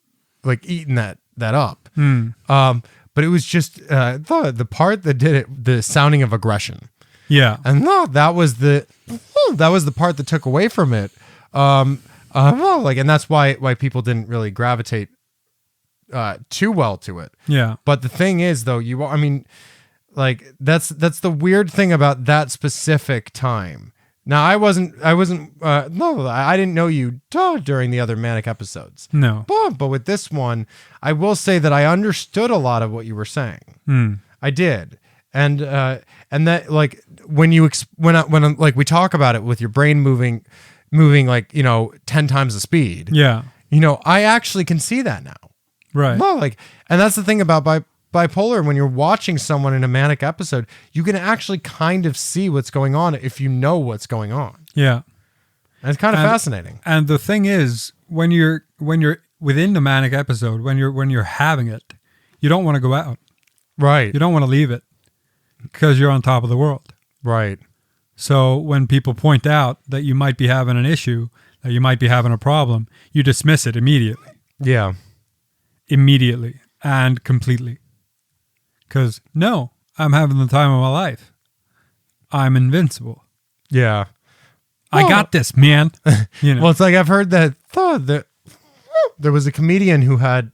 eaten that up. But it was just the part that did it, the sounding of aggression. Yeah, and that was the part that took away from it. And that's why people didn't really gravitate too well to it. Yeah. But the thing is, though, that's the weird thing about that specific time. Now, I didn't know you during the other manic episodes. No. But with this one, I will say that I understood a lot of what you were saying. I did. And that when we talk about it with your brain moving 10 times the speed. Yeah. I actually can see that now. Right. Well, and that's the thing about bipolar. When you're watching someone in a manic episode, you can actually kind of see what's going on if you know what's going on. Yeah. And it's kind of fascinating. And the thing is, when you're within the manic episode, when you're having it, you don't want to go out. Right. You don't want to leave it because you're on top of the world. Right. So when people point out that you might be having an issue, that you might be having a problem, you dismiss it immediately. Yeah. Immediately and completely. Because, no, I'm having the time of my life. I'm invincible. Yeah. I got this, man. Well, it's like I've heard that there was a comedian who has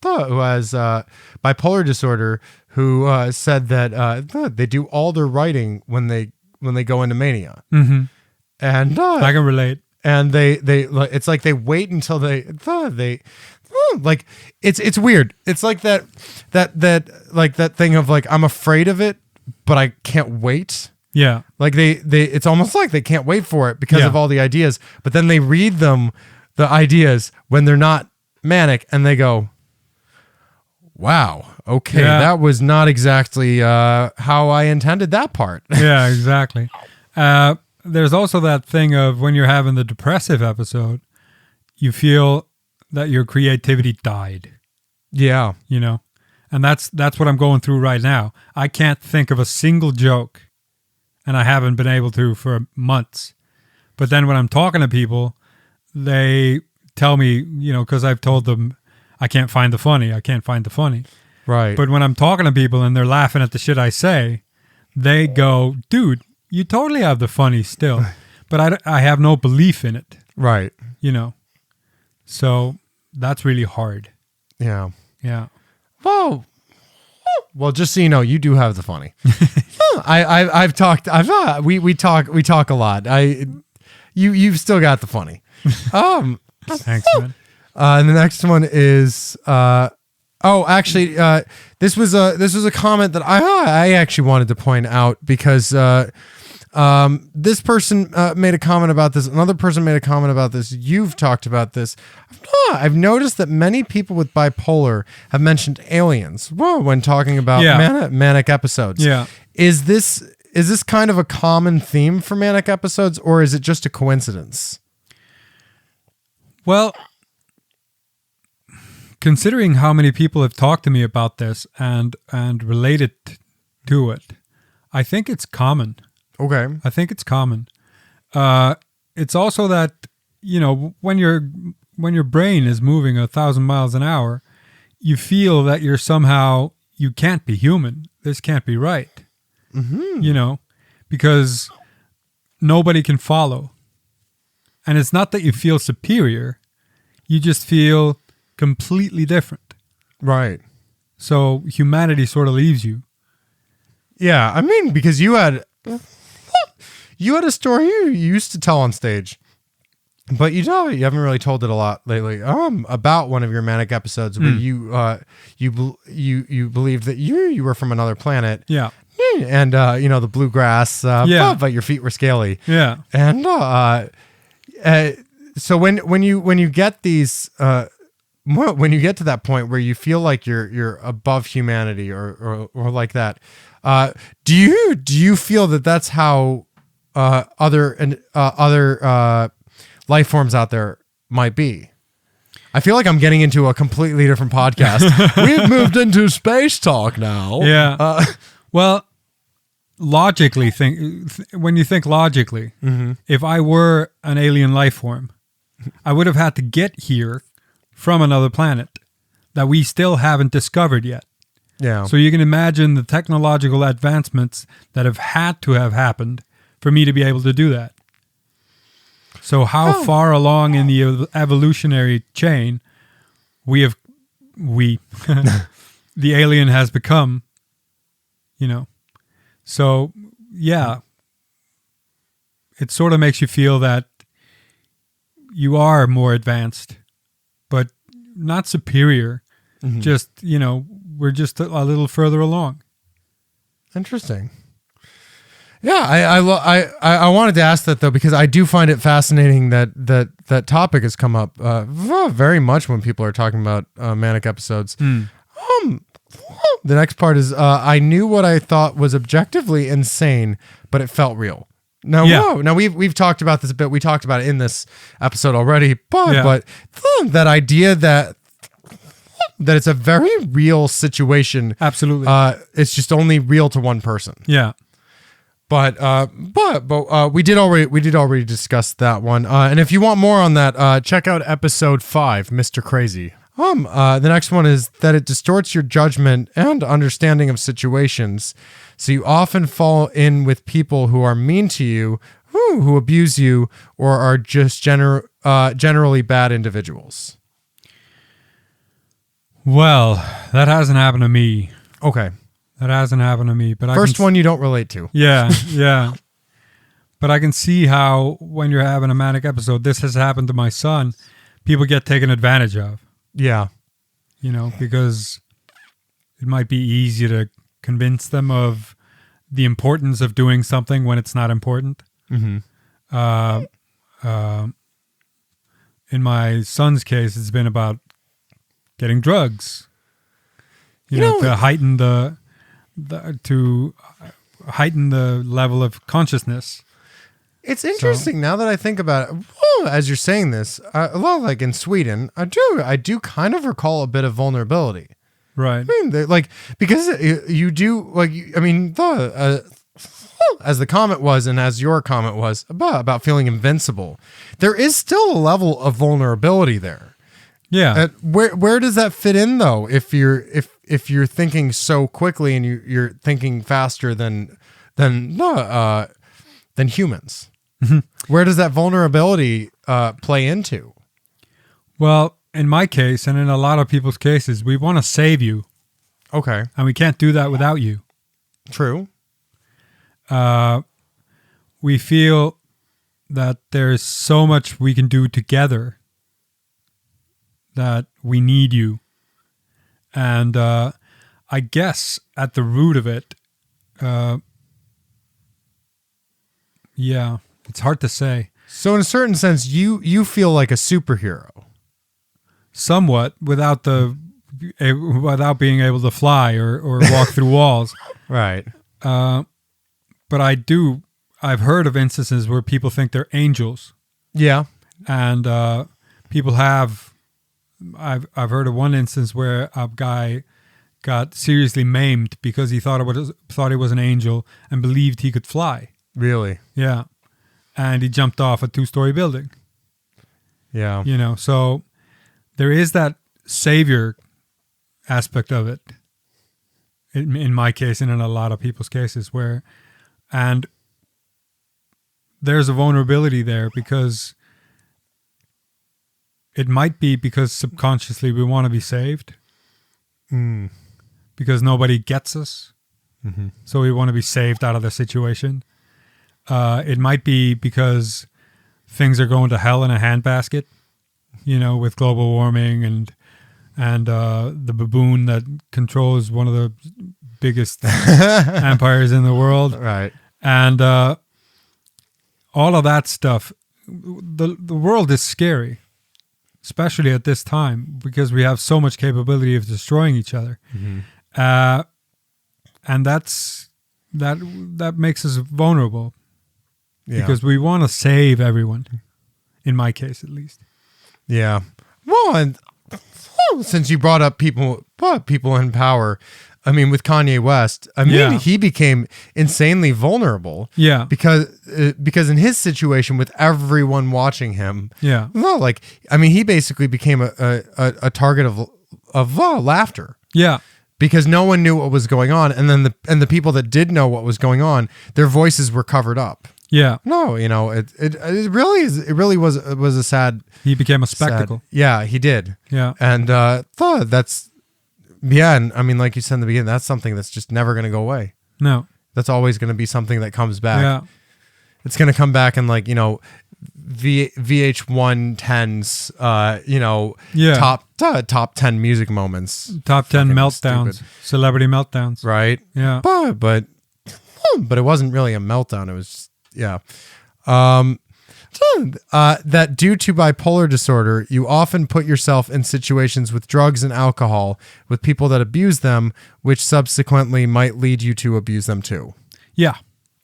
bipolar disorder who said that they do all their writing when they go into mania. Mm-hmm. And I can relate. And they it's like they wait until they it's weird. It's like that thing of I'm afraid of it, but I can't wait. Yeah. It's almost like they can't wait for it because of all the ideas, but then they read the ideas when they're not manic and they go, wow, okay, that was not exactly how I intended that part. Yeah, exactly. There's also that thing of when you're having the depressive episode, you feel that your creativity died. Yeah. And that's what I'm going through right now. I can't think of a single joke, and I haven't been able to for months. But then when I'm talking to people, they tell me, because I've told them I can't find the funny. I can't find the funny. Right. But when I'm talking to people and they're laughing at the shit I say, they go, dude, you totally have the funny still, but I have no belief in it. Right. So that's really hard. Yeah. Yeah. Well, just so you know, you do have the funny. We talk a lot. You've still got the funny. Thanks, man. And the next one is this was a comment that I actually wanted to point out because this person made a comment about this. Another person made a comment about this. You've talked about this. I've noticed that many people with bipolar have mentioned aliens when talking about manic episodes. Yeah. Is this is this kind of a common theme for manic episodes, or is it just a coincidence? Well, considering how many people have talked to me about this and related to it, I think it's common. Okay. I think it's common. It's also that, when your brain is moving 1,000 miles an hour, you feel that you can't be human. This can't be right. Mm-hmm. Because nobody can follow. And it's not that you feel superior. You just feel completely different. Right. So humanity sort of leaves you. Yeah. I mean, because you had a story you used to tell on stage, but you haven't really told it a lot lately. About one of your manic episodes where you believed that you were from another planet. Yeah. And the bluegrass. But your feet were scaly. Yeah. And so when you get these when you get to that point where you feel like you're above humanity or like that, do you feel that that's how other life forms out there might be? I feel like I'm getting into a completely different podcast. We've moved into space talk now. Yeah. Well, logically, when you think logically, if I were an alien life form, I would have had to get here from another planet that we still haven't discovered yet. Yeah. So you can imagine the technological advancements that have had to have happened for me to be able to do that. So how far along in the evolutionary chain the alien has become, So, yeah, it sort of makes you feel that you are more advanced, but not superior. Mm-hmm. Just, we're just a little further along. Interesting. Yeah, I wanted to ask that though, because I do find it fascinating that topic has come up very much when people are talking about manic episodes. The next part is I knew what I thought was objectively insane, but it felt real. Now we've talked about this a bit. We talked about it in this episode already, but that idea that it's a very real situation. Absolutely. It's just only real to one person. Yeah. But we did already discuss that one. And if you want more on that, check out episode 5, Mr. Crazy. The next one is that it distorts your judgment and understanding of situations. So you often fall in with people who are mean to you, who abuse you, or are just generally bad individuals. Well, that hasn't happened to me. Okay. That hasn't happened to me, but first one you don't relate to. Yeah, yeah. But I can see how when you're having a manic episode, this has happened to my son, people get taken advantage of. Yeah. Because it might be easy to convince them of the importance of doing something when it's not important. Mm-hmm. In my son's case, it's been about getting drugs, to heighten the level of consciousness. It's interesting now that I think about it. As you're saying this, a lot like in Sweden, I do kind of recall a bit of vulnerability. Right. I mean, because you do as the comment was, and as your comment was about feeling invincible, there is still a level of vulnerability there. Yeah. Where does that fit in though? If you're thinking so quickly and you're thinking faster than humans, mm-hmm. Where does that vulnerability play into? Well, in my case, and in a lot of people's cases, we want to save you. Okay. And we can't do that without you. True. We feel that there's so much we can do together that we need you. And I guess at the root of it, it's hard to say. So in a certain sense, you feel like a superhero. Somewhat, without being able to fly or walk through walls. Right. but I've heard of instances where people think they're angels. Yeah. And people have, I've heard of one instance where a guy got seriously maimed because he thought he was an angel and believed he could fly. Really? Yeah. And he jumped off a 2-story building. Yeah. So there is that savior aspect of it. In my case and in a lot of people's cases and there's a vulnerability there because it might be because subconsciously we want to be saved because nobody gets us. Mm-hmm. So we want to be saved out of the situation. It might be because things are going to hell in a handbasket, with global warming and the baboon that controls one of the biggest empires in the world. Right. And all of that stuff. The world is scary, especially at this time, because we have so much capability of destroying each other. Mm-hmm. And that makes us vulnerable because we want to save everyone, in my case at least. Yeah. Well, and since you brought up people in power, I mean, with Kanye West, he became insanely vulnerable. Yeah. Because in his situation with everyone watching him, he basically became a target of laughter. Yeah. Because no one knew what was going on, and then the people that did know what was going on, their voices were covered up. Yeah. No, it really was a sad. He became a spectacle. He did. Yeah. And that's. Yeah, and I mean, like you said in the beginning, that's something that's just never going to go away. No. That's always going to be something that comes back. Yeah. It's going to come back in VH110's, top 10 music moments. Top 10 meltdowns. Stupid. Celebrity meltdowns. Right? Yeah. But it wasn't really a meltdown. It was just, yeah. That due to bipolar disorder, you often put yourself in situations with drugs and alcohol with people that abuse them, which subsequently might lead you to abuse them too. Yeah,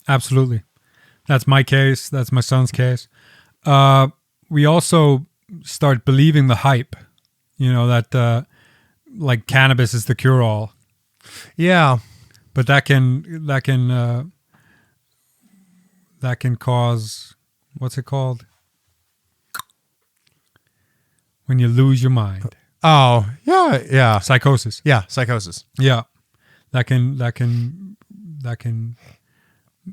absolutely. That's my case. That's my son's case. We also start believing the hype, that like cannabis is the cure-all. Yeah. But that can cause, what's it called? When you lose your mind. Oh, yeah. Psychosis. Yeah, psychosis. Yeah. That can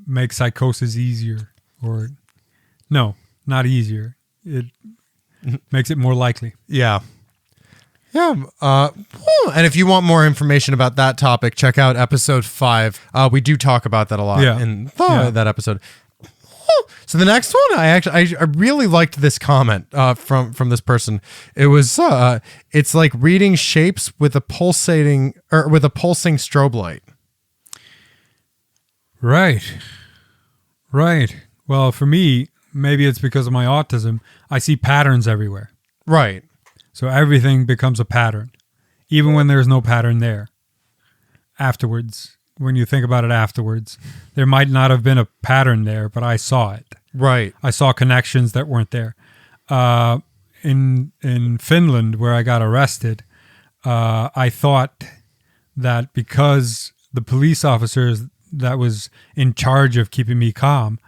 make psychosis easier, or no, not easier. It makes it more likely. Yeah. Yeah. And if you want more information about that topic, check out episode 5. We do talk about that a lot in that episode. So the next one, I really liked this comment from this person. It was it's like reading shapes with a pulsing strobe light. Right. Well, for me, maybe it's because of my autism. I see patterns everywhere. Right. So everything becomes a pattern, even when there's no pattern there. Afterwards, when you think about it afterwards, there might not have been a pattern there, but I saw it. Right. I saw connections that weren't there. In Finland, where I got arrested, I thought that because the police officers that was in charge of keeping me calm,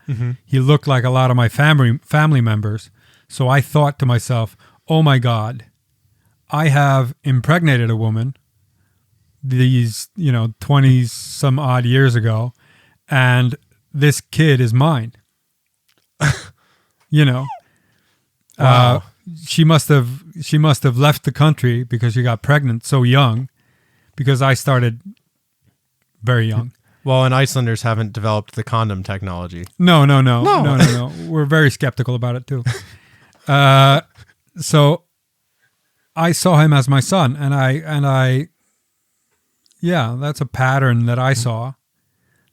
he looked like a lot of my family members. So I thought to myself, oh my God, I have impregnated a woman these, 20 some odd years ago, and this kid is mine. Wow. She must have left the country because she got pregnant so young, because I started very young. Well, and Icelanders haven't developed the condom technology. No. We're very skeptical about it too. So I saw him as my son, and I that's a pattern that I saw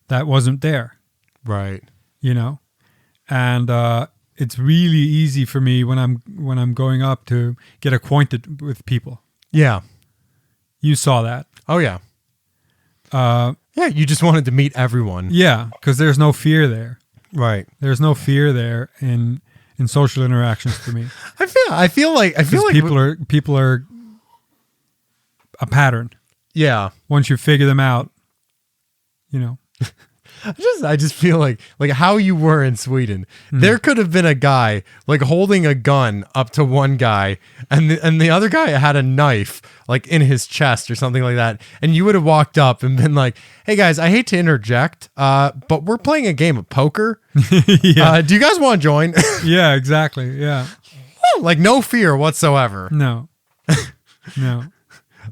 that wasn't there. Right. And it's really easy for me when I'm going up to get acquainted with people. Yeah. You saw that. Oh yeah. Yeah, you just wanted to meet everyone. Yeah, because there's no fear there. Right. There's no fear there in social interactions for me. I feel like people are a pattern. Yeah. Once you figure them out, you know. I just feel like how you were in Sweden. There could have been a guy like holding a gun up to one guy, and the other guy had a knife like in his chest or something like that, and you would have walked up and been like, "Hey guys, I hate to interject, but we're playing a game of poker. Yeah. Do you guys want to join?" Yeah, exactly. Yeah. Like no fear whatsoever. No. No.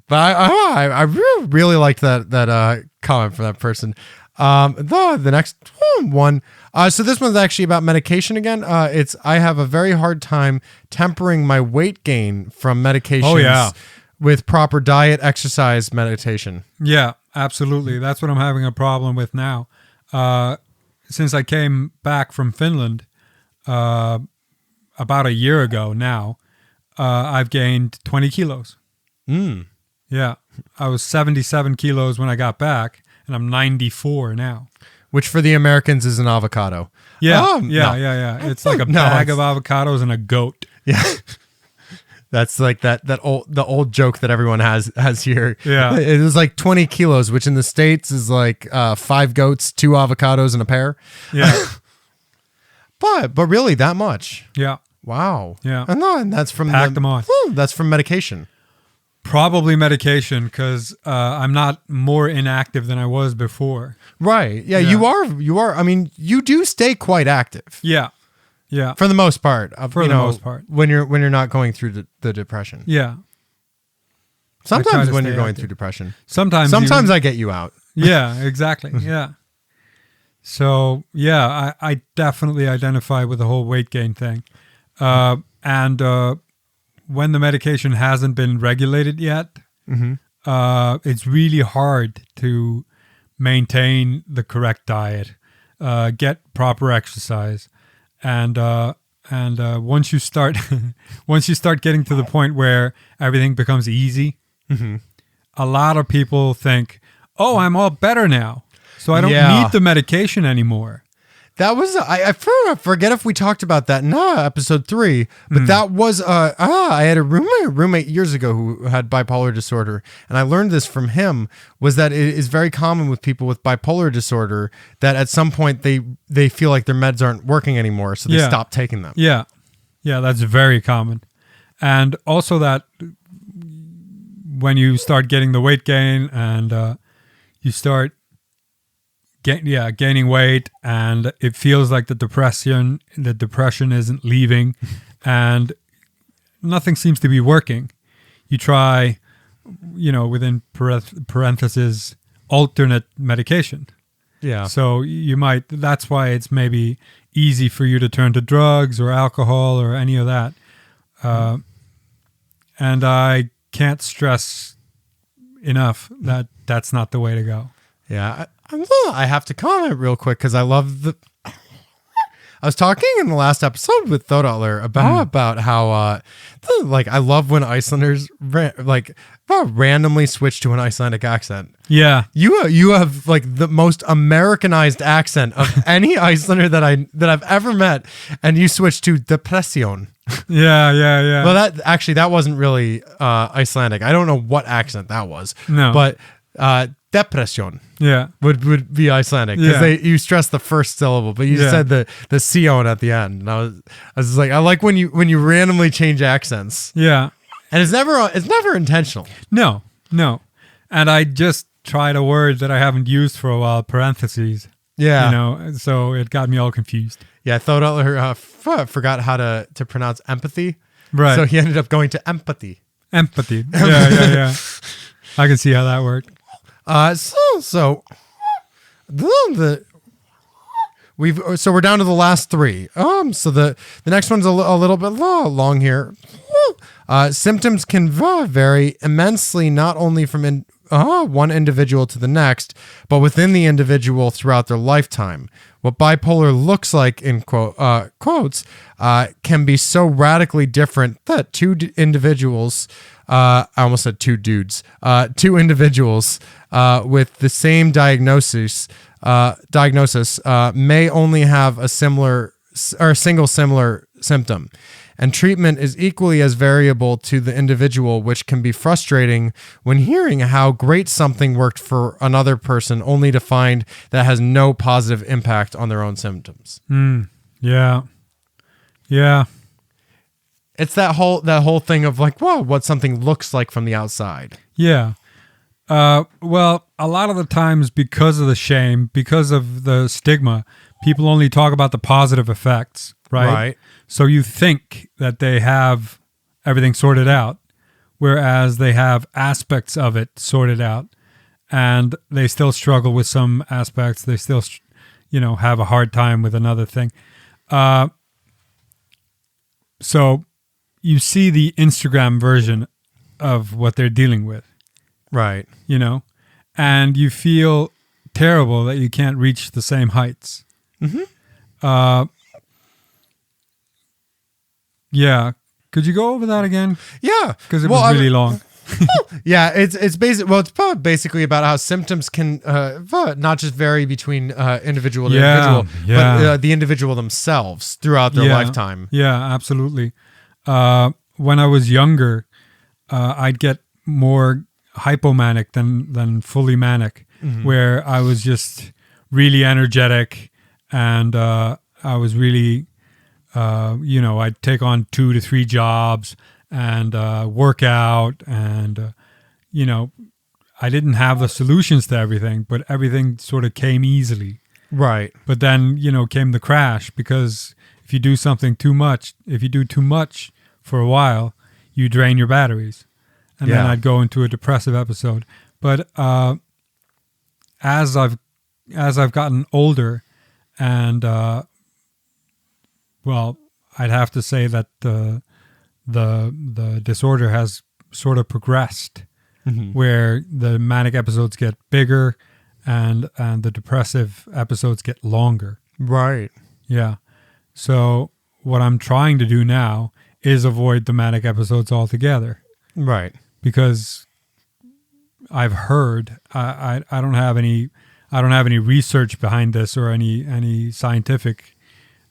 But I really liked that comment from that person. The next one. So this one's actually about medication again. I have a very hard time tempering my weight gain from medications with proper diet, exercise, meditation. Yeah, absolutely. That's what I'm having a problem with now. Since I came back from Finland about a year ago now, I've gained 20 kilos. Yeah. I was 77 kilos when I got back, and I'm 94 now. Which for the Americans is an avocado. Yeah. Yeah. It's like a bag of avocados and a goat. Yeah. That's like the old joke that everyone has here. Yeah. It was like 20 kilos, which in the States is like 5 goats, 2 avocados, and a pear. Yeah. but really that much. Yeah. Wow. Yeah. And that's from Pack them on. That's from medication. Probably medication, because I'm not more inactive than I was before. Right. Yeah, you are. I mean, you do stay quite active. Yeah. Yeah. For the most part. Most part. When you're not going through the depression. Yeah. Sometimes when you're going through depression. Sometimes I get you out. Yeah, exactly. Yeah. So, yeah, I definitely identify with the whole weight gain thing. And when the medication hasn't been regulated yet, it's really hard to maintain the correct diet, get proper exercise, and once you start getting to the point where everything becomes easy, a lot of people think, "Oh, I'm all better now, so I don't need the medication anymore." That was I forget if we talked about that in episode 3, but that was I had a roommate years ago who had bipolar disorder, and I learned this from him, was that it is very common with people with bipolar disorder that at some point they feel like their meds aren't working anymore, so they stop taking them. Yeah, that's very common, and also that when you start getting the weight gain and you start gaining weight, and it feels like the depression isn't leaving, and nothing seems to be working. You try, within parentheses, alternate medication. Yeah. So that's why it's maybe easy for you to turn to drugs or alcohol or any of that. And I can't stress enough that that's not the way to go. Yeah. I have to comment real quick because I love I was talking in the last episode with Thodotler about how I love when Icelanders randomly switch to an Icelandic accent. Yeah, you have like the most Americanized accent of any Icelander that I've ever met, and you switch to depression. Yeah. Well, that wasn't really Icelandic. I don't know what accent that was. No, but depression. Yeah, would be Icelandic because you stress the first syllable, but you said the sion at the end, and I was like, I like when you randomly change accents. Yeah, and it's never intentional. No, and I just tried a word that I haven't used for a while, parentheses. Yeah, so it got me all confused. Yeah, I thought forgot how to pronounce empathy. Right. So he ended up going to empathy. Empathy. Yeah. I can see how that worked. So we're down to the last 3. So the next one's a little bit long here. Symptoms can vary immensely, not only from one individual to the next, but within the individual throughout their lifetime. What bipolar looks like, in quotes, can be so radically different that individuals, I almost said two dudes, two individuals with the same diagnosis may only have a single similar symptom. And treatment is equally as variable to the individual, which can be frustrating when hearing how great something worked for another person only to find that has no positive impact on their own symptoms. Yeah. Yeah. It's that whole thing of like, whoa, what something looks like from the outside. Yeah. Well, a lot of the times because of the shame, because of the stigma, people only talk about the positive effects, right? Right. So you think that they have everything sorted out, whereas they have aspects of it sorted out, and they still struggle with some aspects. They still, have a hard time with another thing. So you see the Instagram version of what they're dealing with. Right. And you feel terrible that you can't reach the same heights. Mm-hmm. Yeah. Could you go over that again? Yeah. Because it was really long. Yeah, it's basic. Well, it's probably basically about how symptoms can not just vary between individual to individual, but the individual themselves throughout their lifetime. Yeah, absolutely. When I was younger, I'd get more hypomanic than fully manic, where I was just really energetic, and I was really, I'd take on 2 to 3 jobs and work out, and I didn't have the solutions to everything, but everything sort of came easily. Right. But then came the crash, because if you do too much for a while, you drain your batteries, and then I'd go into a depressive episode. But as I've gotten older, and I'd have to say that the disorder has sort of progressed, where the manic episodes get bigger and the depressive episodes get longer. Right. Yeah. So what I'm trying to do now is avoid the manic episodes altogether. Right. Because I've heard, I don't have any research behind this or any scientific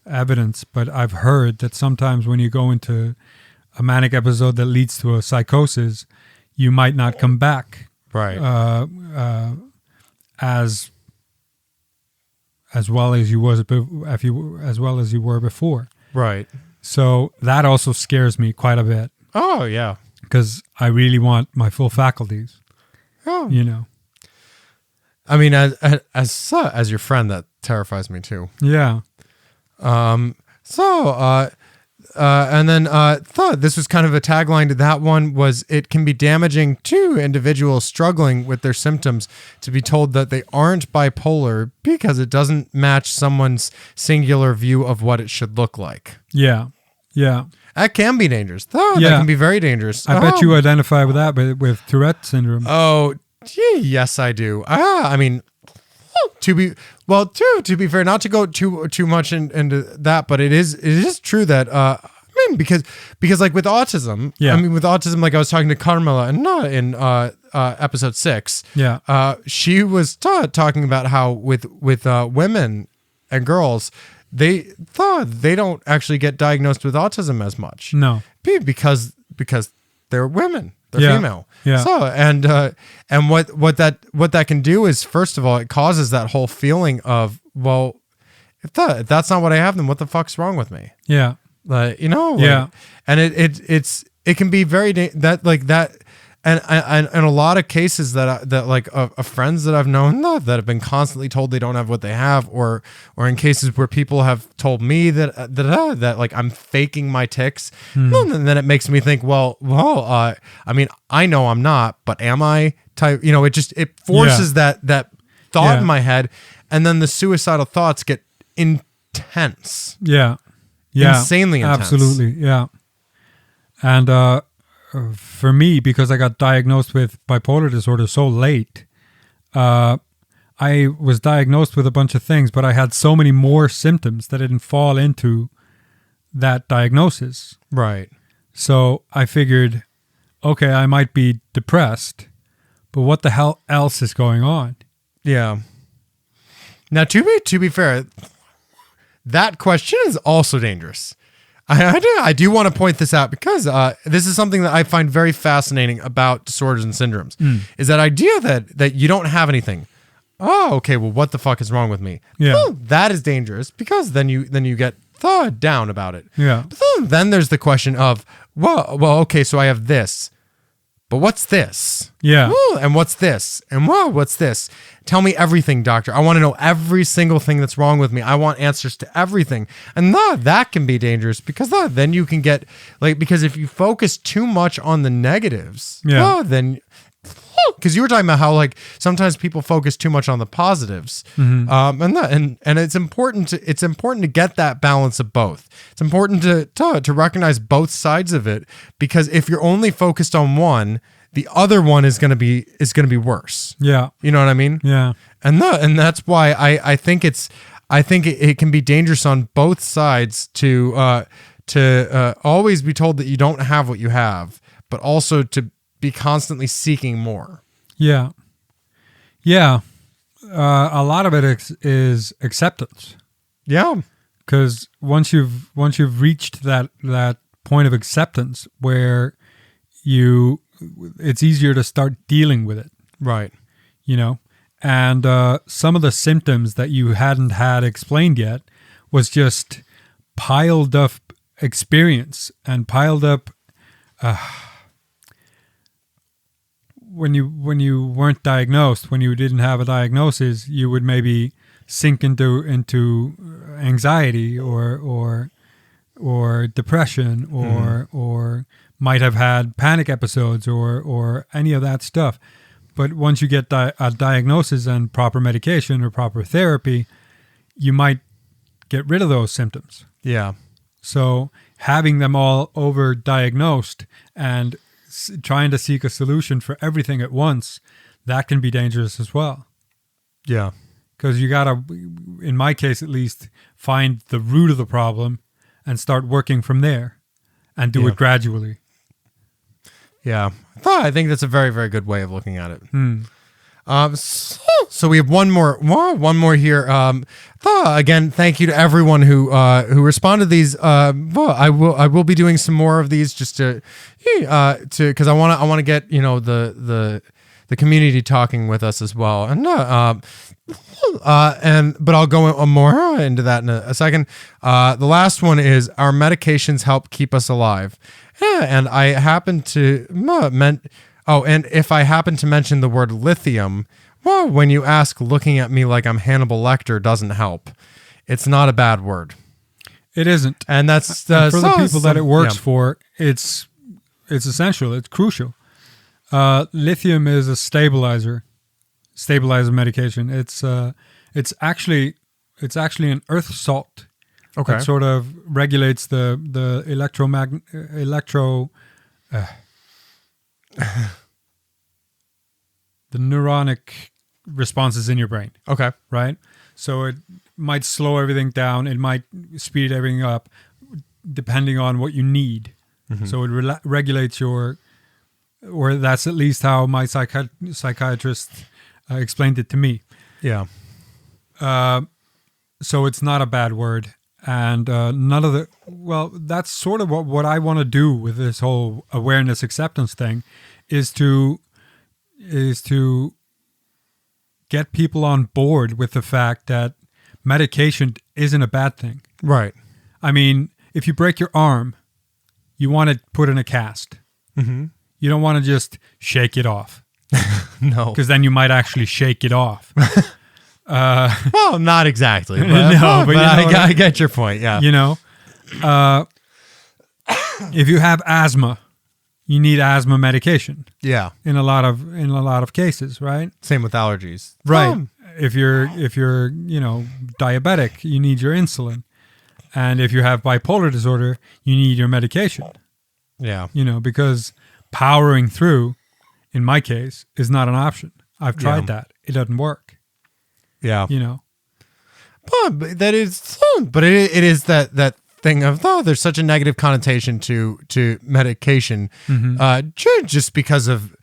evidence, but I've heard that sometimes when you go into a manic episode that leads to a psychosis, you might not come back. Right. As well as you were before. Right. So that also scares me quite a bit. Oh yeah. Because I really want my full faculties. Oh. I mean, as your friend, that terrifies me too. Yeah. And then thought this was kind of a tagline to that one, was it can be damaging to individuals struggling with their symptoms to be told that they aren't bipolar because it doesn't match someone's singular view of what it should look like. Yeah. Yeah. That can be dangerous. That can be very dangerous. I bet you identify with that, with Tourette syndrome. Oh, gee, yes, I do. I mean, to be fair, not to go too much into that, but it is true that because like with autism, like I was talking to Carmela and in episode 6, she was talking about how with women and girls, they don't actually get diagnosed with autism as much. No, because they're women. They're female. Yeah. So and what that can do is, first of all, it causes that whole feeling of, well, if that's not what I have, then what the fuck's wrong with me? Yeah. And it can be very that. And in a lot of cases that friends that I've known that have been constantly told they don't have what they have, or in cases where people have told me that like I'm faking my tics, and then it makes me think, well, I mean, I know I'm not, but am I? It forces that thought in my head, and then the suicidal thoughts get intense. Yeah. Insanely intense. Absolutely. Yeah. And for me, because I got diagnosed with bipolar disorder so late, I was diagnosed with a bunch of things, but I had so many more symptoms that didn't fall into that diagnosis. Right. So I figured, okay, I might be depressed, but what the hell else is going on? Yeah. Now, to be fair, that question is also dangerous. I do want to point this out because this is something that I find very fascinating about disorders and syndromes, is that idea that you don't have anything. Oh, okay. Well, what the fuck is wrong with me? Yeah. Well, that is dangerous because then you get thawed down about it. Yeah. But then there's the question of, well, okay, so I have this, but what's this? Yeah. Ooh, and what's this? And what's this? Tell me everything, doctor. I want to know every single thing that's wrong with me. I want answers to everything. And that can be dangerous because then you can get because if you focus too much on the negatives, then because you were talking about how sometimes people focus too much on the positives, and it's important to get that balance of both. It's important to recognize both sides of it, because if you're only focused on one, the other one is going to be worse. Yeah, you know what I mean. Yeah, and that's why I think it can be dangerous on both sides to always be told that you don't have what you have, but also to be constantly seeking more. Yeah. Yeah. A lot of it is acceptance. Yeah. Because once you've reached that point of acceptance where it's easier to start dealing with it. Right. And some of the symptoms that you hadn't had explained yet was just piled up experience and piled up when you weren't diagnosed, when you didn't have a diagnosis, you would maybe sink into anxiety or depression or might have had panic episodes or any of that stuff. But once you get a diagnosis and proper medication or proper therapy, you might get rid of those symptoms. Yeah. So having them all over-diagnosed and trying to seek a solution for everything at once, that can be dangerous as well. Yeah. Because you got to, in my case at least, find the root of the problem and start working from there and do it gradually. Yeah. I think that's a very, very good way of looking at it. So we have one more here. Again, thank you to everyone who responded to these. I will be doing some more of these just to because I want to get the community talking with us as well, and but I'll go more into that in a second. The last one is, our medications help keep us alive. Yeah, and I happen to and if I happen to mention the word lithium, well, when you ask, looking at me like I'm Hannibal Lecter doesn't help. It's not a bad word. It isn't. And that's for the people that it works for, it's essential. It's crucial. Lithium is a stabilizer medication. It's actually an earth salt. Okay. That sort of regulates the the neuronic responses in your brain. Okay. Right? So it might slow everything down. It might speed everything up depending on what you need. Mm-hmm. So it regulates or that's at least how my psychiatrist explained it to me. Yeah. So it's not a bad word. And that's sort of what I want to do with this whole awareness acceptance thing is to get people on board with the fact that medication isn't a bad thing. Right. I mean, if you break your arm, you want to put in a cast. Mm-hmm. You don't want to just shake it off. No. Because then you might actually shake it off. Well, not exactly. But, but I get your point. Yeah. If you have asthma, you need asthma medication. Yeah. In a lot of cases, right? Same with allergies. Right. If you're diabetic, you need your insulin. And if you have bipolar disorder, you need your medication. Yeah. Because powering through, in my case, is not an option. I've tried that. It doesn't work. Yeah. But that is, but it is that thing of, there's such a negative connotation to medication, just because of,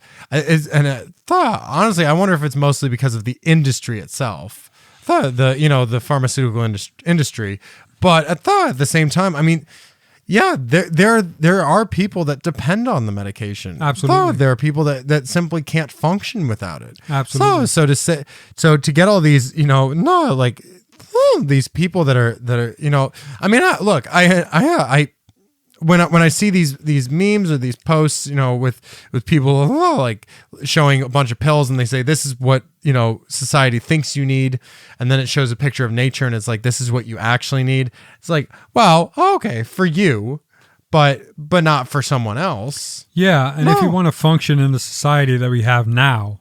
honestly, I wonder if it's mostly because of the industry itself, the pharmaceutical industry. But at the same time, I mean, yeah, there are people that depend on the medication. Absolutely. There are people that simply can't function without it. Absolutely. So to get all these, these people that are, I mean, look, when I see these memes or these posts, with people like showing a bunch of pills and they say this is what society thinks you need, and then it shows a picture of nature and it's like this is what you actually need. It's like, well, okay, for you, but not for someone else. Yeah, and if you want to function in the society that we have now,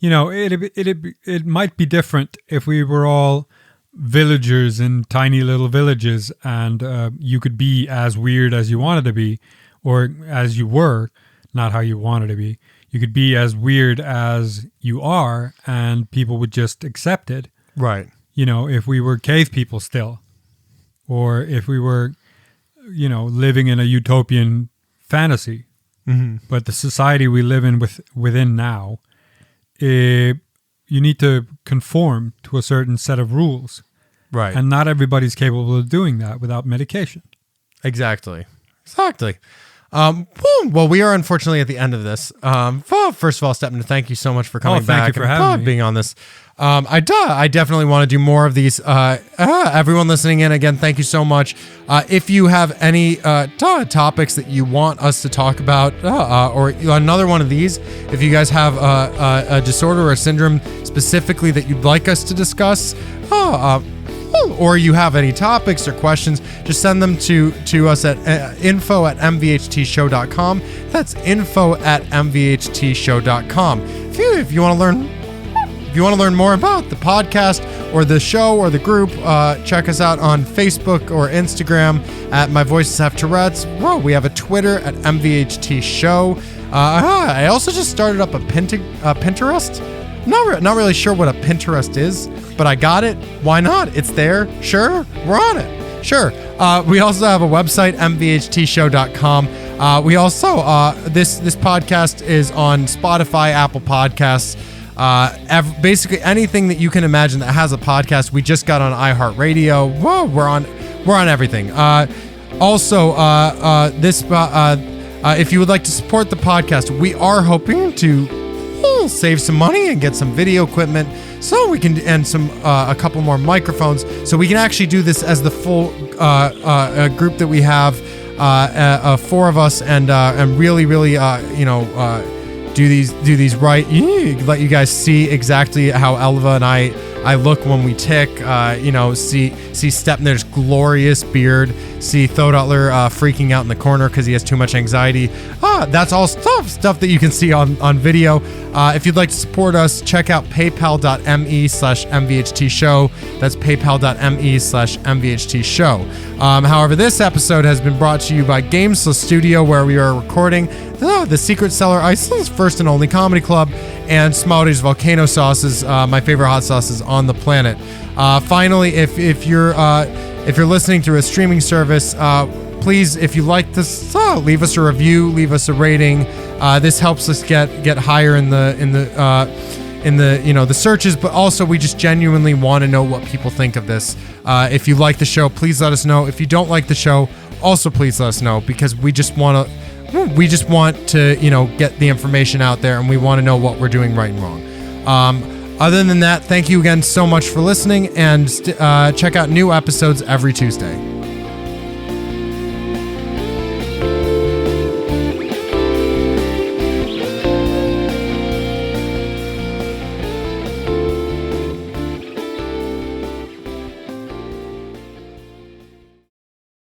it might be different if we were all villagers in tiny little villages and you could be as weird as you wanted to be, or as you were, not how you wanted to be. You could be as weird as you are and people would just accept it. Right. If we were cave people still, or if we were, living in a utopian fantasy. Mm-hmm. But the society we live in within now, you need to conform to a certain set of rules. Right. And not everybody's capable of doing that without medication. Exactly. Well, we are unfortunately at the end of this. First of all, Stefnir, thank you so much for coming back. Thank you for having me. Being on this. I definitely want to do more of these. Everyone listening in, again, thank you so much. If you have any topics that you want us to talk about, or another one of these, if you guys have a disorder or a syndrome specifically that you'd like us to discuss, or you have any topics or questions, just send them to us at info@mvhtshow.com. That's info@mvhtshow.com. If you want to learn more about the podcast or the show or the group, check us out on Facebook or Instagram at My Voices Have Tourettes. Well, we have a Twitter at mvhtshow. I also just started up a Pinterest. Not really sure what a Pinterest is, but I got it. Why not? It's there. Sure, we're on it. Sure. We also have a website, mvhtshow.com. We also this podcast is on Spotify, Apple Podcasts, basically anything that you can imagine that has a podcast. We just got on iHeartRadio. Whoa, we're on everything. If you would like to support the podcast, we are hoping to save some money and get some video equipment so we can, and a couple more microphones, so we can actually do this as the full group that we have, 4 of us, and really do these right. Let you guys see exactly how Elva and I look when we tick. See Stefnir's glorious beard. See Thodotler freaking out in the corner because he has too much anxiety. That's all stuff that you can see on video. If you'd like to support us, check out paypal.me/mvhtshow. That's paypal.me/mvhtshow. However, this episode has been brought to you by Gamesless Studio, where we are recording the Secret Cellar, Iceland's first and only comedy club, and Smauri's Volcano Sauces, my favorite hot sauces on the planet. Finally, if you're listening through a streaming service, please, if you like this, leave us a review, leave us a rating. This helps us get higher in the searches, but also we just genuinely want to know what people think of this. If you like the show, please let us know. If you don't like the show, also please let us know, because we just want to get the information out there, and we want to know what we're doing right and wrong. Other than that, thank you again so much for listening, and check out new episodes every Tuesday.